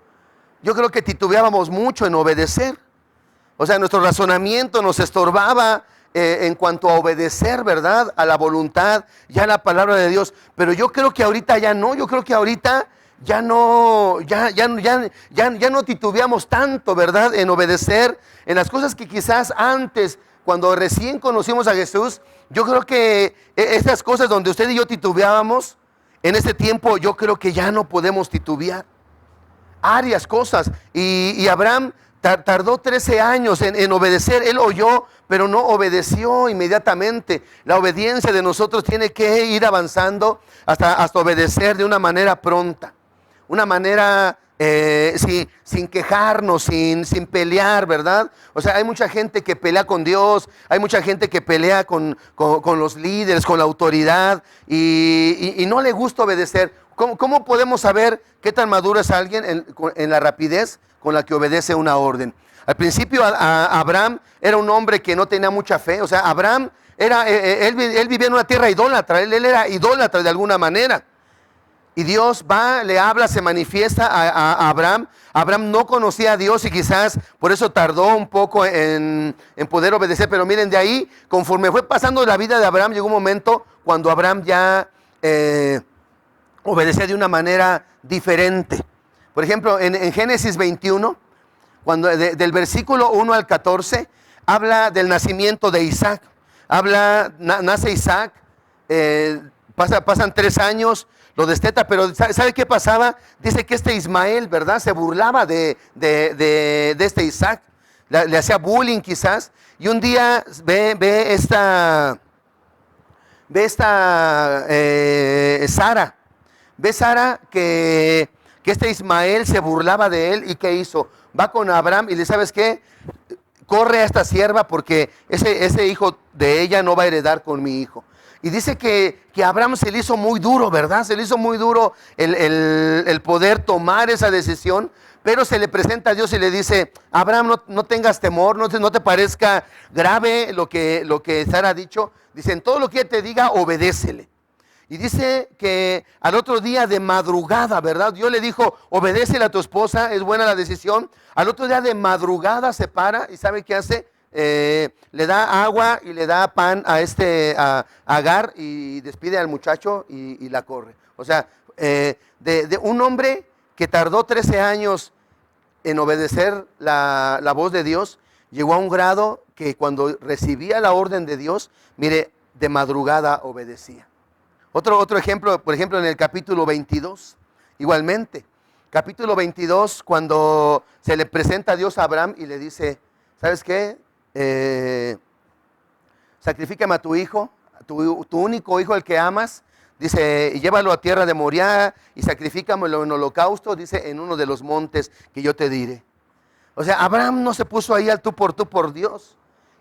yo creo que titubeábamos mucho en obedecer. O sea, nuestro razonamiento nos estorbaba en cuanto a obedecer, ¿verdad? A la voluntad, ya a la palabra de Dios. Pero yo creo que ahorita ya no. Yo creo que ahorita ya no titubeamos tanto, ¿verdad? En obedecer, en las cosas que quizás antes, cuando recién conocimos a Jesús, yo creo que estas cosas donde usted y yo titubeábamos, en este tiempo yo creo que ya no podemos titubear. Varias cosas. Y Abraham tardó 13 años en obedecer. Él oyó, pero no obedeció inmediatamente. La obediencia de nosotros tiene que ir avanzando hasta obedecer de una manera pronta. Una manera sin quejarnos, sin pelear, ¿verdad? O sea, hay mucha gente que pelea con Dios, hay mucha gente que pelea con los líderes, con la autoridad y no le gusta obedecer. ¿Cómo podemos saber qué tan maduro es alguien en la rapidez con la que obedece una orden? Al principio Abraham era un hombre que no tenía mucha fe. O sea, Abraham él vivía en una tierra idólatra, él era idólatra de alguna manera. Y Dios va, le habla, se manifiesta a Abraham. Abraham no conocía a Dios y quizás por eso tardó un poco en poder obedecer. Pero miren, de ahí, conforme fue pasando la vida de Abraham, llegó un momento cuando Abraham ya obedecía de una manera diferente. Por ejemplo, en Génesis 21, del versículo 1 al 14, habla del nacimiento de Isaac. Nace Isaac, pasan 3 años, lo desteta, pero ¿sabe qué pasaba? Dice que este Ismael, ¿verdad? Se burlaba de este Isaac, le hacía bullying quizás, y un día ve esta Sara, que este Ismael se burlaba de él, y ¿qué hizo? Va con Abraham y le, ¿sabes qué? Corre a esta sierva porque ese hijo de ella no va a heredar con mi hijo. Y dice que Abraham se le hizo muy duro, ¿verdad? Se le hizo muy duro el poder tomar esa decisión, pero se le presenta a Dios y le dice, Abraham, no tengas temor, no te parezca grave lo que Sara ha dicho. Dice, en todo lo que ella te diga, obedécele. Y dice que al otro día de madrugada, ¿verdad? Dios le dijo, obedécele a tu esposa, es buena la decisión. Al otro día de madrugada se para y ¿sabe qué hace? Le da agua y le da pan a Agar y despide al muchacho y la corre. O sea, de un hombre que tardó 13 años en obedecer la voz de Dios, llegó a un grado que cuando recibía la orden de Dios, mire, de madrugada obedecía. Otro ejemplo, por ejemplo, en el capítulo 22, igualmente. Capítulo 22, cuando se le presenta a Dios a Abraham y le dice, ¿sabes qué? Sacrifícame a tu hijo, tu único hijo, el que amas. Dice, y llévalo a tierra de Moriah y sacrifícamelo en holocausto, dice, en uno de los montes que yo te diré. O sea, Abraham no se puso ahí al tú por Dios.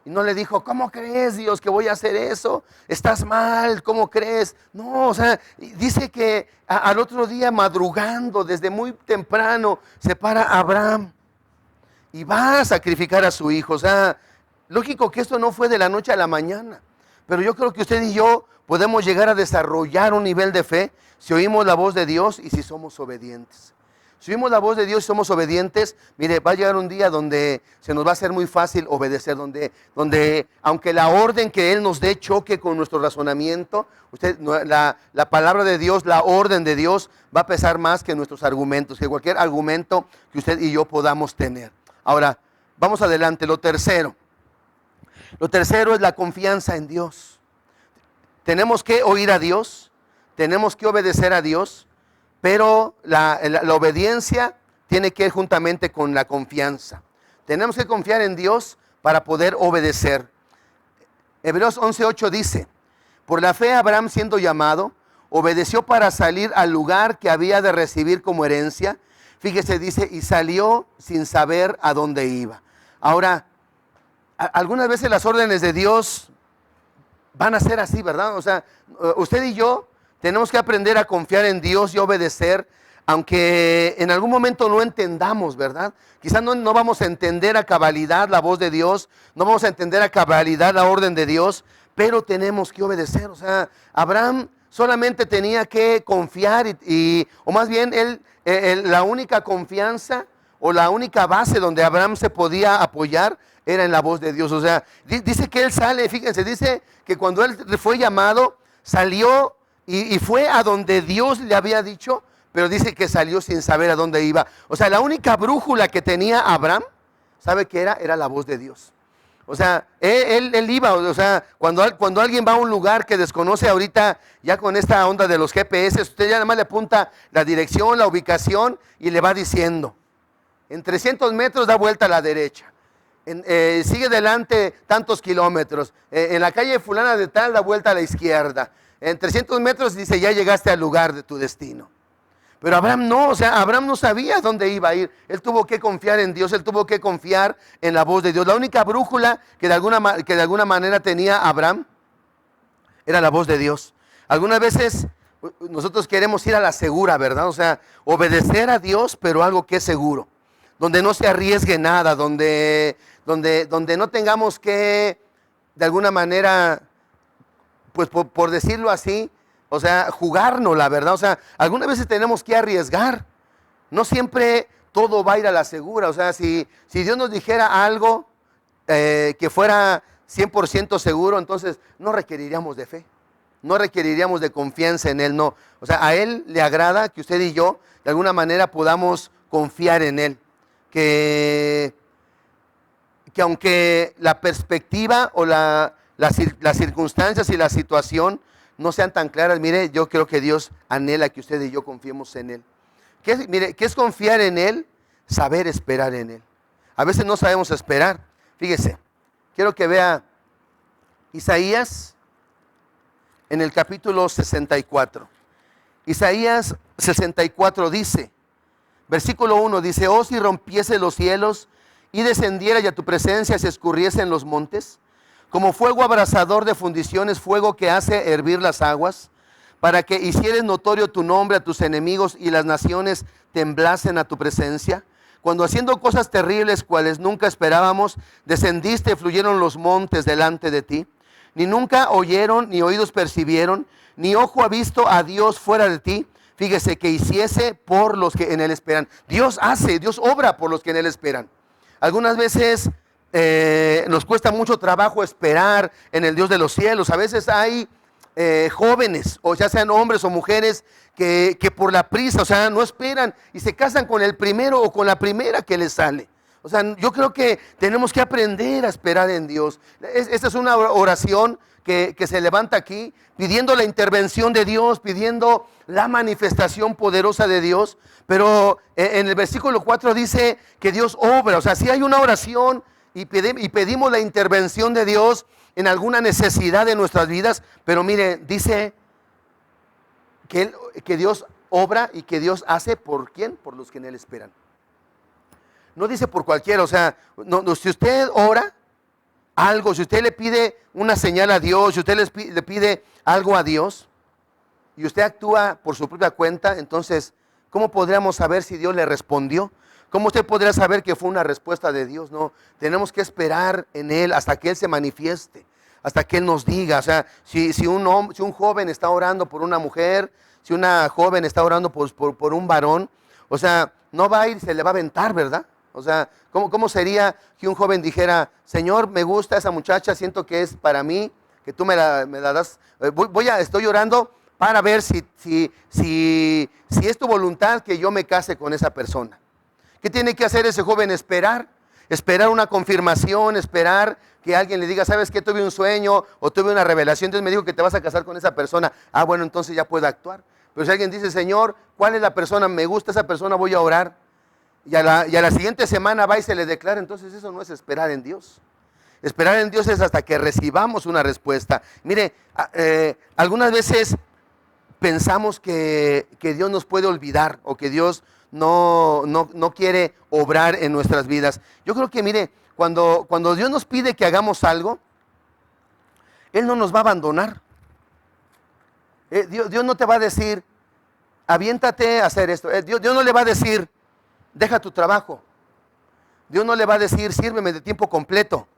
Y no le dijo, ¿cómo crees, Dios, que voy a hacer eso? Estás mal, ¿cómo crees? No, o sea, dice que al otro día madrugando, desde muy temprano, se para Abraham y va a sacrificar a su hijo. O sea, lógico que esto no fue de la noche a la mañana. Pero yo creo que usted y yo podemos llegar a desarrollar un nivel de fe si oímos la voz de Dios y si somos obedientes. Si oímos la voz de Dios y somos obedientes, mire, va a llegar un día donde se nos va a hacer muy fácil obedecer, donde aunque la orden que Él nos dé choque con nuestro razonamiento, la palabra de Dios, la orden de Dios va a pesar más que nuestros argumentos, que cualquier argumento que usted y yo podamos tener. Ahora, vamos adelante. Lo tercero es la confianza en Dios. Tenemos que oír a Dios, tenemos que obedecer a Dios, pero la obediencia tiene que ir juntamente con la confianza. Tenemos que confiar en Dios para poder obedecer. Hebreos 11:8 dice, por la fe Abraham, siendo llamado, obedeció para salir al lugar que había de recibir como herencia. Fíjese, dice, y salió sin saber a dónde iba. Ahora, algunas veces las órdenes de Dios van a ser así, ¿verdad? O sea, usted y yo tenemos que aprender a confiar en Dios y obedecer, aunque en algún momento no entendamos, ¿verdad? Quizás no vamos a entender a cabalidad la voz de Dios, no vamos a entender a cabalidad la orden de Dios, pero tenemos que obedecer. O sea, Abraham solamente tenía que confiar o más bien la única confianza o la única base donde Abraham se podía apoyar era en la voz de Dios. O sea, dice que él sale, fíjense, dice que cuando él fue llamado, salió y fue a donde Dios le había dicho, pero dice que salió sin saber a dónde iba. O sea, la única brújula que tenía Abraham, ¿sabe qué era? Era la voz de Dios. O sea, él iba, o sea, cuando alguien va a un lugar que desconoce ahorita, ya con esta onda de los GPS, usted ya nada más le apunta la dirección, la ubicación y le va diciendo, en 300 metros da vuelta a la derecha. Sigue adelante tantos kilómetros, en la calle fulana de tal da vuelta a la izquierda, en 300 metros dice ya llegaste al lugar de tu destino. Pero Abraham no, o sea, Abraham no sabía dónde iba a ir. Él tuvo que confiar en Dios, él tuvo que confiar en la voz de Dios. La única brújula que de alguna manera tenía Abraham era la voz de Dios. Algunas veces nosotros queremos ir a la segura, ¿verdad? O sea, obedecer a Dios, pero algo que es seguro, donde no se arriesgue nada, donde no tengamos que, de alguna manera, pues por decirlo así, o sea, jugarnos, la verdad. O sea, algunas veces tenemos que arriesgar. No siempre todo va a ir a la segura. O sea, si Dios nos dijera algo que fuera 100% seguro, entonces no requeriríamos de fe. No requeriríamos de confianza en Él, no. O sea, a Él le agrada que usted y yo, de alguna manera, podamos confiar en Él. Que aunque la perspectiva o las circunstancias y la situación no sean tan claras, mire, yo creo que Dios anhela que usted y yo confiemos en Él. ¿Qué es confiar en Él? Saber esperar en Él. A veces no sabemos esperar. Fíjese, quiero que vea Isaías en el capítulo 64. Isaías 64 dice, versículo 1 dice, oh, si rompiese los cielos y descendiera y a tu presencia se escurriesen los montes, como fuego abrasador de fundiciones, fuego que hace hervir las aguas, para que hicieres notorio tu nombre a tus enemigos y las naciones temblasen a tu presencia. Cuando haciendo cosas terribles, cuales nunca esperábamos, descendiste y fluyeron los montes delante de ti. Ni nunca oyeron, ni oídos percibieron, ni ojo ha visto a Dios fuera de ti. Fíjese, que hiciese por los que en Él esperan. Dios obra por los que en Él esperan. Algunas veces nos cuesta mucho trabajo esperar en el Dios de los cielos. A veces hay jóvenes, o ya sean hombres o mujeres, que por la prisa, o sea, no esperan y se casan con el primero o con la primera que les sale. O sea, yo creo que tenemos que aprender a esperar en Dios. Esta es una oración que se levanta aquí, pidiendo la intervención de Dios, pidiendo la manifestación poderosa de Dios. Pero en el versículo 4 dice que Dios obra. O sea, si hay una oración y pedimos la intervención de Dios en alguna necesidad de nuestras vidas, pero mire, dice que Dios obra y que Dios hace ¿por quién? Por los que en Él esperan. No dice por cualquiera, o sea, si usted ora algo, si usted le pide una señal a Dios, si usted le pide algo a Dios y usted actúa por su propia cuenta, entonces, ¿cómo podríamos saber si Dios le respondió? ¿Cómo usted podría saber que fue una respuesta de Dios? No, tenemos que esperar en Él hasta que Él se manifieste, hasta que Él nos diga. O sea, si un joven está orando por una mujer, si una joven está orando por un varón, o sea, no va a ir y se le va a aventar, ¿verdad? O sea, ¿cómo sería que un joven dijera, Señor, me gusta esa muchacha, siento que es para mí, que tú me la das, estoy orando para ver si es tu voluntad que yo me case con esa persona? ¿Qué tiene que hacer ese joven? Esperar una confirmación, esperar que alguien le diga, ¿sabes qué? Tuve un sueño o tuve una revelación, entonces me dijo que te vas a casar con esa persona. Ah, bueno, entonces ya puedo actuar. Pero si alguien dice, Señor, ¿cuál es la persona? Me gusta esa persona, voy a orar. Y a la siguiente semana va y se le declara, entonces eso no es esperar en Dios. Esperar en Dios es hasta que recibamos una respuesta. Mire, algunas veces pensamos que Dios nos puede olvidar o que Dios no quiere obrar en nuestras vidas. Yo creo que, mire, cuando Dios nos pide que hagamos algo, Él no nos va a abandonar. Dios no te va a decir, aviéntate a hacer esto. Dios no le va a decir, deja tu trabajo. Dios no le va a decir, sírveme de tiempo completo.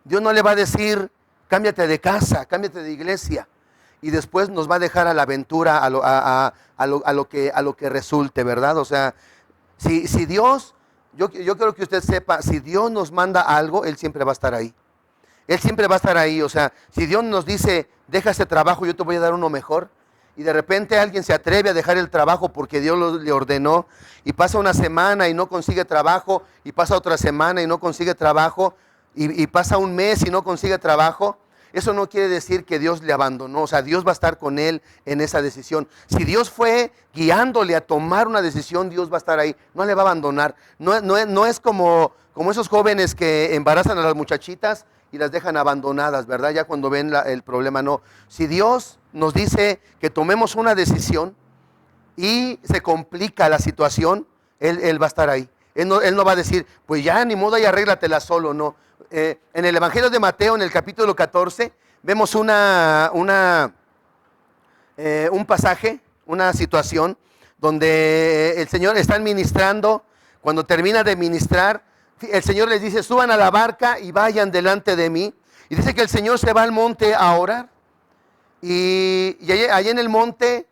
Dios no le va a decir, cámbiate de casa, cámbiate de iglesia. Y después nos va a dejar a la aventura, a lo que resulte, ¿verdad? O sea, si Dios, yo quiero que usted sepa, si Dios nos manda algo, Él siempre va a estar ahí. Él siempre va a estar ahí. O sea, si Dios nos dice, deja ese trabajo, yo te voy a dar uno mejor. Y de repente alguien se atreve a dejar el trabajo porque Dios le ordenó, y pasa una semana y no consigue trabajo, y pasa otra semana y no consigue trabajo, y pasa un mes y no consigue trabajo. Eso no quiere decir que Dios le abandonó. O sea, Dios va a estar con él en esa decisión. Si Dios fue guiándole a tomar una decisión, Dios va a estar ahí, no le va a abandonar. No es como esos jóvenes que embarazan a las muchachitas y las dejan abandonadas, ¿verdad? Ya cuando ven el problema, no. Si Dios nos dice que tomemos una decisión y se complica la situación, Él va a estar ahí. Él no va a decir, pues ya ni modo y arréglatela solo, no. En el Evangelio de Mateo, en el capítulo 14, vemos un pasaje, una situación donde el Señor está ministrando. Cuando termina de ministrar, el Señor les dice, suban a la barca y vayan delante de mí. Y dice que el Señor se va al monte a orar. Y allí en el monte,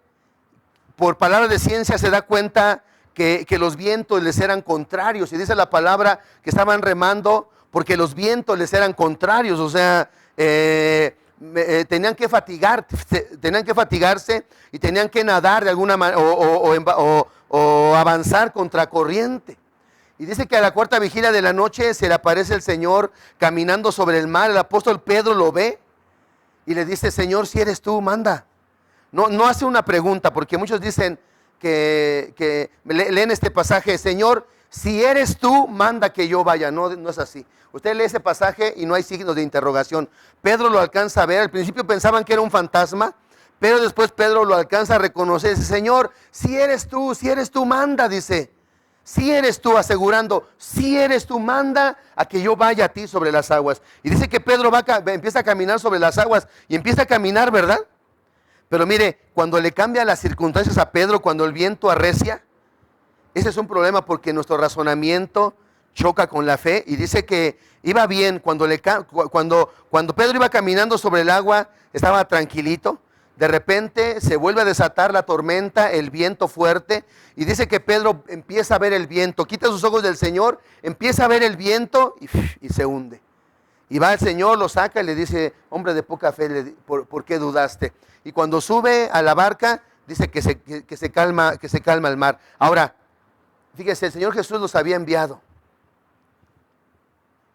por palabra de ciencia, se da cuenta que los vientos les eran contrarios. Y dice la palabra que estaban remando porque los vientos les eran contrarios. O sea, tenían que fatigarse y tenían que nadar de alguna manera o avanzar contra corriente. Y dice que a la cuarta vigilia de la noche se le aparece el Señor caminando sobre el mar. El apóstol Pedro lo ve y le dice, Señor, si eres tú, manda. No hace una pregunta, porque muchos dicen que leen este pasaje, Señor, si eres tú, manda que yo vaya. No es así. Usted lee ese pasaje y no hay signos de interrogación. Pedro lo alcanza a ver. Al principio pensaban que era un fantasma, pero después Pedro lo alcanza a reconocer. Dice, Señor, si eres tú, manda, dice. Si eres tú, asegurando, si eres tú, manda a que yo vaya a ti sobre las aguas. Y dice que Pedro empieza a caminar sobre las aguas y empieza a caminar, ¿verdad? Pero mire, cuando le cambia las circunstancias a Pedro, cuando el viento arrecia, ese es un problema porque nuestro razonamiento choca con la fe. Y dice que iba bien, cuando Pedro iba caminando sobre el agua, estaba tranquilito. De repente se vuelve a desatar la tormenta, el viento fuerte, y dice que Pedro empieza a ver el viento, quita sus ojos del Señor, empieza a ver el viento y se hunde. Y va el Señor, lo saca y le dice, hombre de poca fe, ¿por qué dudaste? Y cuando sube a la barca, dice que se calma el mar. Ahora, fíjese, el Señor Jesús los había enviado.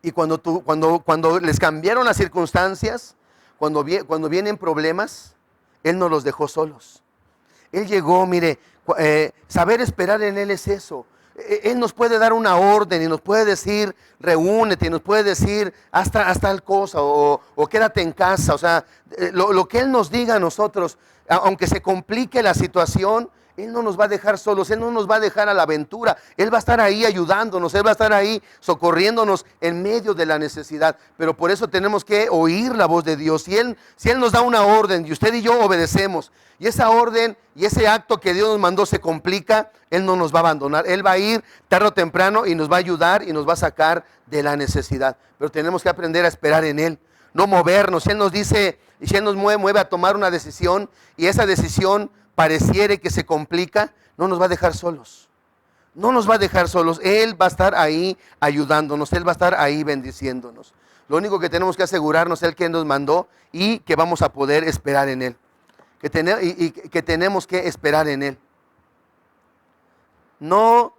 Y cuando les cambiaron las circunstancias, cuando vienen problemas, Él no los dejó solos. Él llegó, mire, saber esperar en Él es eso. Él nos puede dar una orden y nos puede decir, reúnete, y nos puede decir, haz tal cosa, o quédate en casa. O sea, lo que Él nos diga a nosotros, aunque se complique la situación, Él no nos va a dejar solos, Él no nos va a dejar a la aventura. Él va a estar ahí ayudándonos, Él va a estar ahí socorriéndonos en medio de la necesidad. Pero por eso tenemos que oír la voz de Dios. Si Él nos da una orden y usted y yo obedecemos, y esa orden y ese acto que Dios nos mandó se complica, Él no nos va a abandonar. Él va a ir tarde o temprano y nos va a ayudar y nos va a sacar de la necesidad. Pero tenemos que aprender a esperar en Él, no movernos. Si Él nos dice, y si Él nos mueve a tomar una decisión, y esa decisión pareciere que se complica, no nos va a dejar solos. No nos va a dejar solos. Él va a estar ahí ayudándonos, Él va a estar ahí bendiciéndonos. Lo único que tenemos que asegurarnos es que Él nos mandó y que vamos a poder esperar en Él. Que tenemos que esperar en Él. No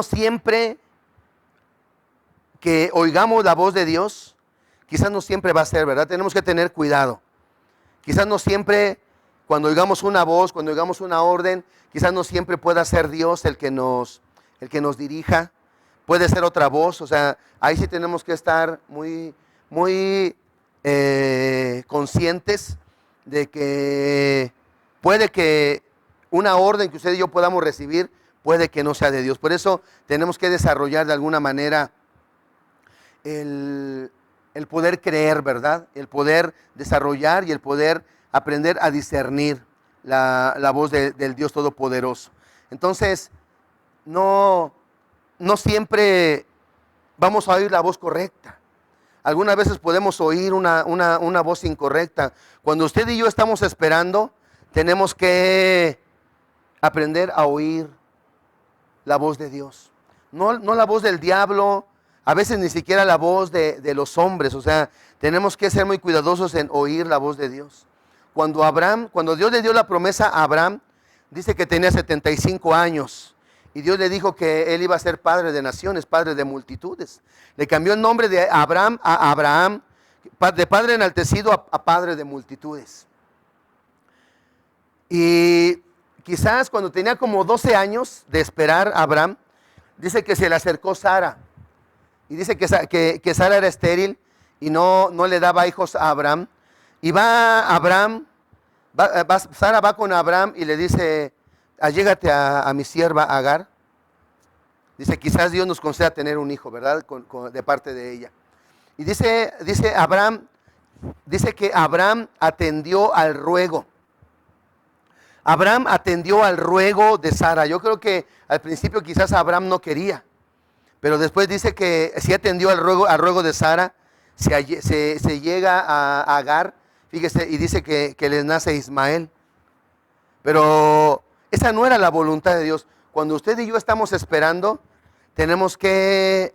siempre que oigamos la voz de Dios, quizás no siempre va a ser, ¿verdad? Tenemos que tener cuidado. Quizás no siempre, cuando oigamos una voz, cuando oigamos una orden, quizás no siempre pueda ser Dios el que nos dirija. Puede ser otra voz, o sea, ahí sí tenemos que estar muy conscientes de que puede que una orden que usted y yo podamos recibir, puede que no sea de Dios. Por eso tenemos que desarrollar de alguna manera el poder creer, ¿verdad? El poder desarrollar y el poder aprender a discernir la voz del Dios Todopoderoso. Entonces, no siempre vamos a oír la voz correcta. Algunas veces podemos oír una voz incorrecta. Cuando usted y yo estamos esperando, tenemos que aprender a oír la voz de Dios. No la voz del diablo, a veces ni siquiera la voz de los hombres. O sea, tenemos que ser muy cuidadosos en oír la voz de Dios. Cuando Dios le dio la promesa a Abraham, dice que tenía 75 años. Y Dios le dijo que él iba a ser padre de naciones, padre de multitudes. Le cambió el nombre de Abraham a Abraham, de padre enaltecido a padre de multitudes. Y quizás cuando tenía como 12 años de esperar a Abraham, dice que se le acercó Sara. Y dice que Sara era estéril y no le daba hijos a Abraham. Y Sara va con Abraham y le dice, allégate a mi sierva Agar. Dice, quizás Dios nos conceda tener un hijo, ¿verdad? De parte de ella. Y dice que Abraham atendió al ruego. Abraham atendió al ruego de Sara. Yo creo que al principio quizás Abraham no quería, pero después dice que sí atendió al ruego de Sara. Se llega a Agar, fíjese, y dice que les nace Ismael. Pero esa no era la voluntad de Dios. Cuando usted y yo estamos esperando, tenemos que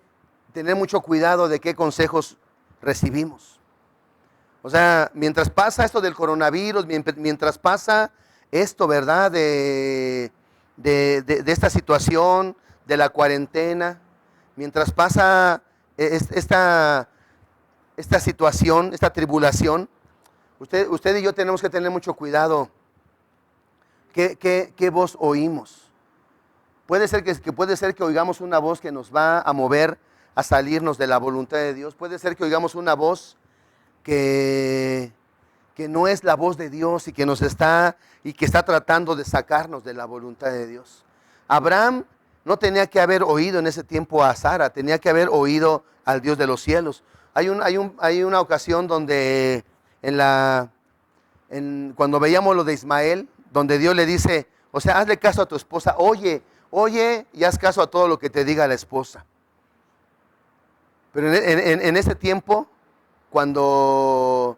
tener mucho cuidado de qué consejos recibimos. O sea, mientras pasa esto del coronavirus, mientras pasa esto, ¿verdad? De esta situación, de la cuarentena, mientras pasa esta situación, esta tribulación, usted y yo tenemos que tener mucho cuidado. ¿Qué voz oímos? Puede ser que oigamos una voz que nos va a mover a salirnos de la voluntad de Dios. Puede ser que oigamos una voz que no es la voz de Dios y que está tratando de sacarnos de la voluntad de Dios. Abraham no tenía que haber oído en ese tiempo a Sara, tenía que haber oído al Dios de los cielos. Hay una ocasión donde cuando veíamos lo de Ismael, donde Dios le dice, o sea, hazle caso a tu esposa, oye y haz caso a todo lo que te diga la esposa. Pero en ese tiempo, cuando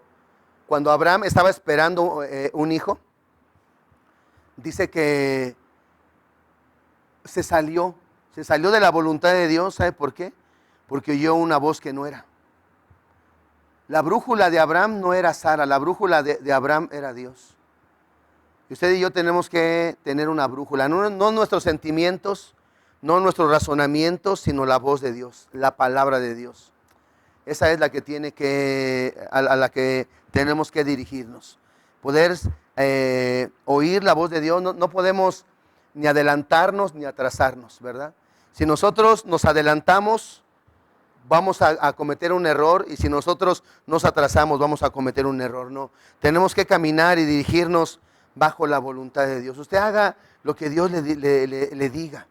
Abraham estaba esperando un hijo, dice que se salió de la voluntad de Dios. ¿Sabe por qué? Porque oyó una voz que no era. La brújula de Abraham no era Sara, la brújula de Abraham era Dios. Y usted y yo tenemos que tener una brújula, no nuestros sentimientos, no nuestros razonamientos, sino la voz de Dios, la palabra de Dios. Esa es la que a la que tenemos que dirigirnos. Poder oír la voz de Dios. No podemos ni adelantarnos ni atrasarnos, ¿verdad? Si nosotros nos adelantamos, vamos a cometer un error, y si nosotros nos atrasamos, vamos a cometer un error. No, tenemos que caminar y dirigirnos bajo la voluntad de Dios. Usted haga lo que Dios le diga.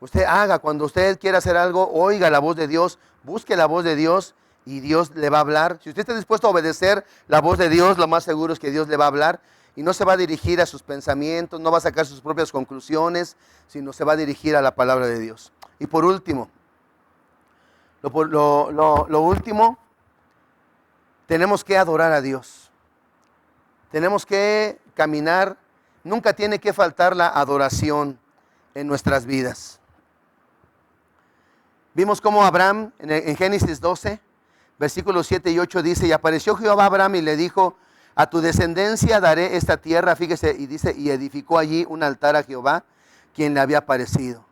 Usted haga, cuando usted quiera hacer algo, oiga la voz de Dios, busque la voz de Dios y Dios le va a hablar. Si usted está dispuesto a obedecer la voz de Dios, lo más seguro es que Dios le va a hablar y no se va a dirigir a sus pensamientos, no va a sacar sus propias conclusiones, sino se va a dirigir a la palabra de Dios. Y por último, lo último, tenemos que adorar a Dios. Tenemos que caminar. Nunca tiene que faltar la adoración en nuestras vidas. Vimos cómo Abraham, en Génesis 12, versículos 7 y 8 dice: y apareció Jehová a Abraham y le dijo: a tu descendencia daré esta tierra. Fíjese, y dice: y edificó allí un altar a Jehová, quien le había aparecido.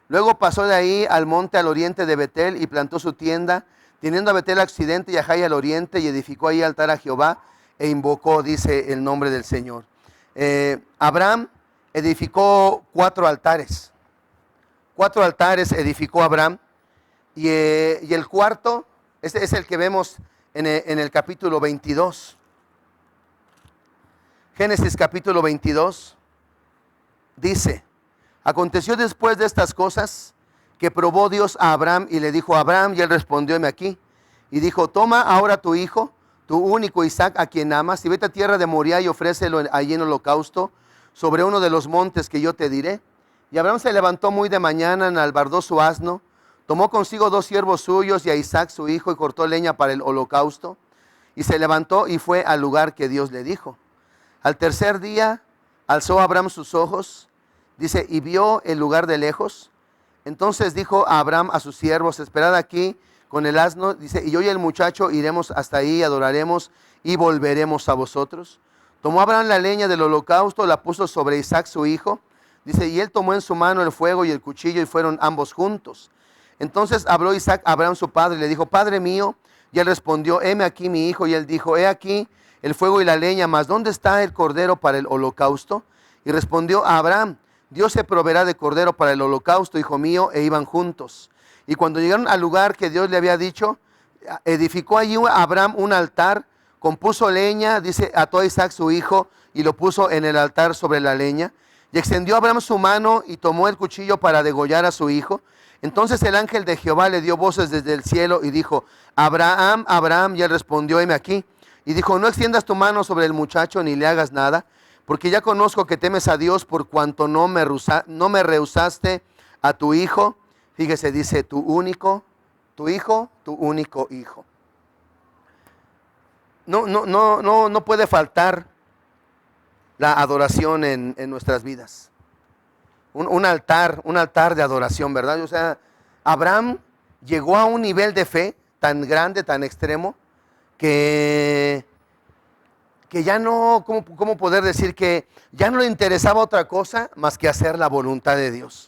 Luego pasó de ahí al monte al oriente de Betel y plantó su tienda, teniendo a Betel al occidente y a Jai al oriente, y edificó allí altar a Jehová e invocó, dice, el nombre del Señor. Abraham edificó 4 altares. 4 altares edificó Abraham. Y el cuarto, este es el que vemos en el capítulo 22. Génesis capítulo 22 dice: aconteció después de estas cosas que probó Dios a Abraham y le dijo a Abraham, y él respondió: heme aquí. Y dijo: toma ahora tu hijo, tu único Isaac, a quien amas, y vete a tierra de Moriah y ofrécelo allí en holocausto sobre uno de los montes que yo te diré. Y Abraham se levantó muy de mañana, enalbardó su asno, tomó consigo 2 siervos suyos y a Isaac su hijo, y cortó leña para el holocausto, y se levantó y fue al lugar que Dios le dijo. Al tercer día alzó Abraham sus ojos, dice, y vio el lugar de lejos. Entonces dijo a Abraham a sus siervos: esperad aquí con el asno, dice, y yo y el muchacho iremos hasta ahí, adoraremos y volveremos a vosotros. Tomó Abraham la leña del holocausto, la puso sobre Isaac su hijo, dice, y él tomó en su mano el fuego y el cuchillo, y fueron ambos juntos. Entonces habló Isaac a Abraham su padre y le dijo: Padre mío. Y él respondió: heme aquí mi hijo. Y él dijo: he aquí el fuego y la leña, mas ¿dónde está el cordero para el holocausto? Y respondió a Abraham: Dios se proveerá de cordero para el holocausto, hijo mío. E iban juntos. Y cuando llegaron al lugar que Dios le había dicho, edificó allí Abraham un altar, compuso leña, dice, ató a Isaac su hijo y lo puso en el altar sobre la leña. Y extendió Abraham su mano y tomó el cuchillo para degollar a su hijo. Entonces el ángel de Jehová le dio voces desde el cielo y dijo: Abraham, Abraham. Y él respondió: heme aquí. Y dijo: no extiendas tu mano sobre el muchacho ni le hagas nada, porque ya conozco que temes a Dios, por cuanto no me rehusaste a tu hijo. Fíjese, dice, tu único hijo. No puede faltar la adoración en nuestras vidas. Un altar de adoración, ¿verdad? O sea, Abraham llegó a un nivel de fe tan grande, tan extremo, que ya no, ¿cómo poder decir? Que ya no le interesaba otra cosa más que hacer la voluntad de Dios.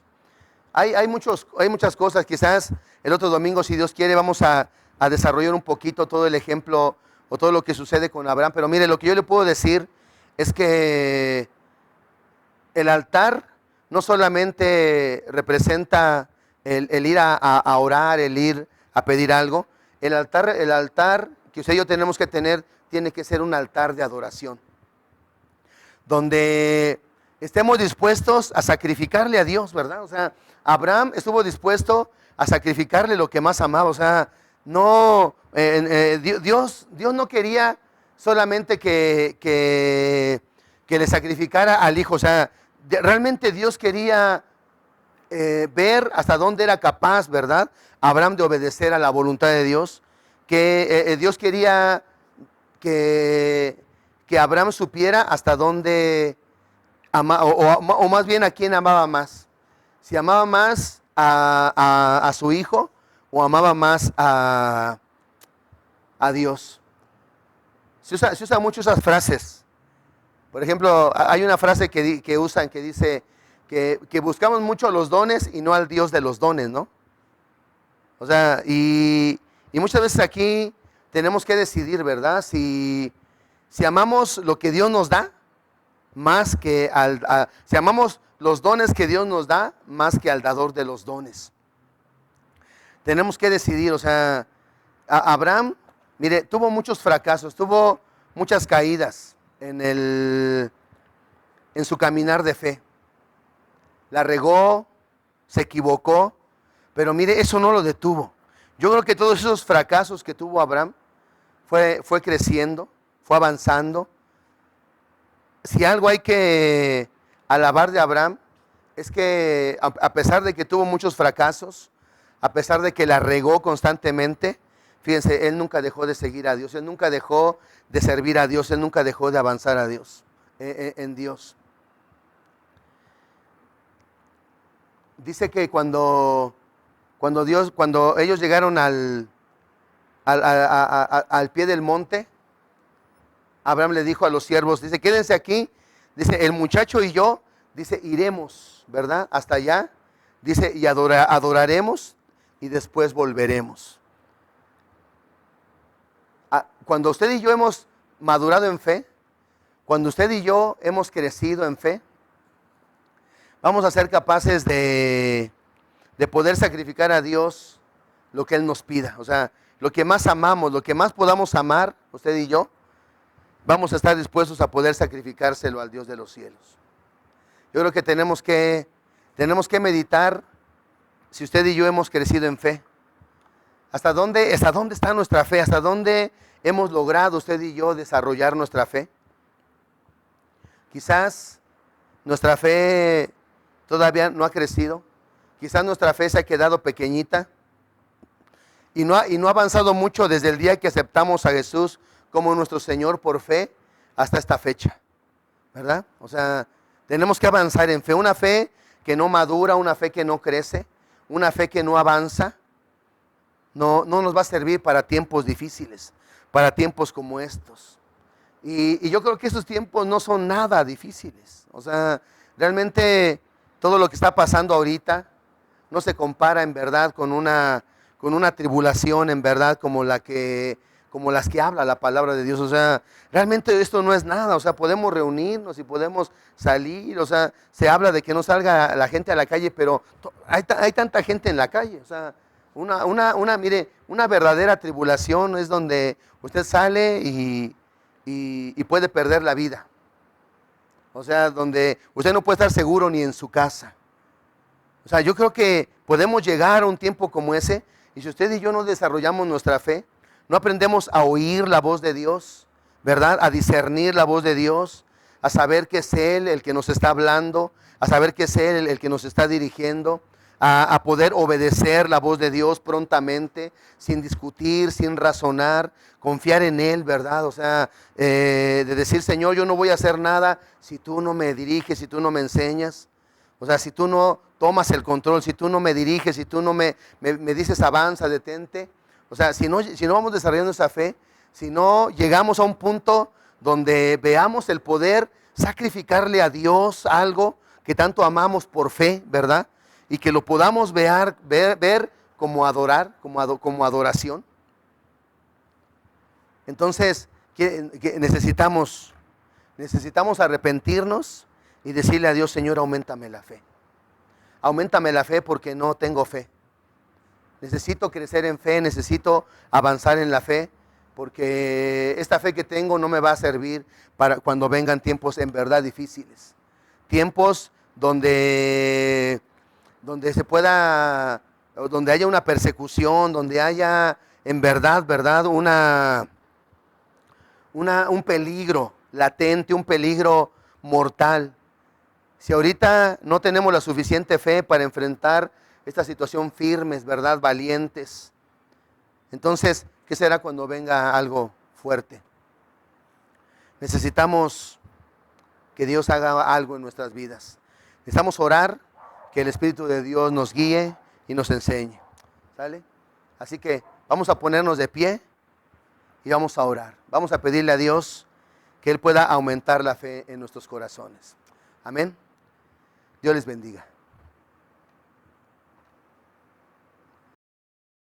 Hay muchas cosas. Quizás el otro domingo, si Dios quiere, vamos a desarrollar un poquito todo el ejemplo o todo lo que sucede con Abraham. Pero mire, lo que yo le puedo decir es que el altar no solamente representa el ir a orar, el ir a pedir algo. El altar que usted y yo tenemos que tener tiene que ser un altar de adoración, donde estemos dispuestos a sacrificarle a Dios, ¿verdad? O sea, Abraham estuvo dispuesto a sacrificarle lo que más amaba. O sea, no, Dios no quería solamente que le sacrificara al hijo. O sea, realmente Dios quería ver hasta dónde era capaz, ¿verdad? Abraham de obedecer a la voluntad de Dios, que Dios quería que Abraham supiera hasta dónde amaba, o más bien a quién amaba más. Si amaba más a su hijo o amaba más a Dios. Se usa mucho esas frases. Por ejemplo, hay una frase que usan que dice que buscamos mucho los dones y no al Dios de los dones, ¿no? O sea, y muchas veces aquí tenemos que decidir, ¿verdad? Si amamos lo que Dios nos da, más que si amamos los dones que Dios nos da, más que al dador de los dones. Tenemos que decidir, o sea, Abraham, mire, tuvo muchos fracasos, tuvo muchas caídas en su caminar de fe. La regó, se equivocó, pero mire, eso no lo detuvo. Yo creo que todos esos fracasos que tuvo Abraham fue creciendo, fue avanzando. Si algo hay que alabar de Abraham, es que a pesar de que tuvo muchos fracasos, a pesar de que la regó constantemente, fíjense, él nunca dejó de seguir a Dios, él nunca dejó de servir a Dios, él nunca dejó de avanzar a Dios, en Dios. Dice que cuando ellos llegaron al pie del monte, Abraham le dijo a los siervos, dice, quédense aquí, dice, el muchacho y yo, dice, iremos, ¿verdad? Hasta allá, dice, y adoraremos y después volveremos. Cuando usted y yo hemos madurado en fe, cuando usted y yo hemos crecido en fe, vamos a ser capaces de poder sacrificar a Dios lo que Él nos pida. O sea, lo que más amamos, lo que más podamos amar, usted y yo, vamos a estar dispuestos a poder sacrificárselo al Dios de los cielos. Yo creo que tenemos que meditar si usted y yo hemos crecido en fe. ¿Hasta dónde está nuestra fe? ¿Hasta dónde hemos logrado usted y yo desarrollar nuestra fe? Quizás nuestra fe todavía no ha crecido. Quizás nuestra fe se ha quedado pequeñita y no ha avanzado mucho desde el día que aceptamos a Jesús como nuestro Señor por fe hasta esta fecha, ¿verdad? O sea, tenemos que avanzar en fe, una fe que no madura, una fe que no crece, una fe que no avanza, no nos va a servir para tiempos difíciles, para tiempos como estos. Y yo creo que estos tiempos no son nada difíciles, o sea, realmente todo lo que está pasando ahorita no se compara en verdad con una tribulación en verdad como las que habla la palabra de Dios. O sea, realmente esto no es nada. O sea, podemos reunirnos y podemos salir. O sea, se habla de que no salga la gente a la calle, pero hay tanta gente en la calle. O sea, mire, una verdadera tribulación es donde usted sale y puede perder la vida. O sea, donde usted no puede estar seguro ni en su casa. O sea, yo creo que podemos llegar a un tiempo como ese, y si usted y yo no desarrollamos nuestra fe, no aprendemos a oír la voz de Dios, ¿verdad? A discernir la voz de Dios, a saber que es Él el que nos está hablando, a saber que es Él el que nos está dirigiendo, a poder obedecer la voz de Dios prontamente, sin discutir, sin razonar, confiar en Él, ¿verdad? O sea, de decir, Señor, yo no voy a hacer nada si tú no me diriges, si tú no me enseñas. O sea, si tú no tomas el control, si tú no me diriges, si tú no me dices avanza, detente. O sea, si no vamos desarrollando esa fe, si no llegamos a un punto donde veamos el poder sacrificarle a Dios algo que tanto amamos por fe, ¿verdad? Y que lo podamos ver como adorar, como adoración. Entonces, necesitamos arrepentirnos y decirle a Dios, Señor, auméntame la fe. Auméntame la fe porque no tengo fe. Necesito crecer en fe, necesito avanzar en la fe, porque esta fe que tengo no me va a servir para cuando vengan tiempos en verdad difíciles. Tiempos donde haya una persecución, donde haya en verdad, un peligro latente, un peligro mortal. Si ahorita no tenemos la suficiente fe para enfrentar esta situación firmes, ¿verdad? Valientes. Entonces, ¿qué será cuando venga algo fuerte? Necesitamos que Dios haga algo en nuestras vidas. Necesitamos orar, que el Espíritu de Dios nos guíe y nos enseñe. ¿Sale? Así que vamos a ponernos de pie y vamos a orar. Vamos a pedirle a Dios que Él pueda aumentar la fe en nuestros corazones. Amén. Dios les bendiga.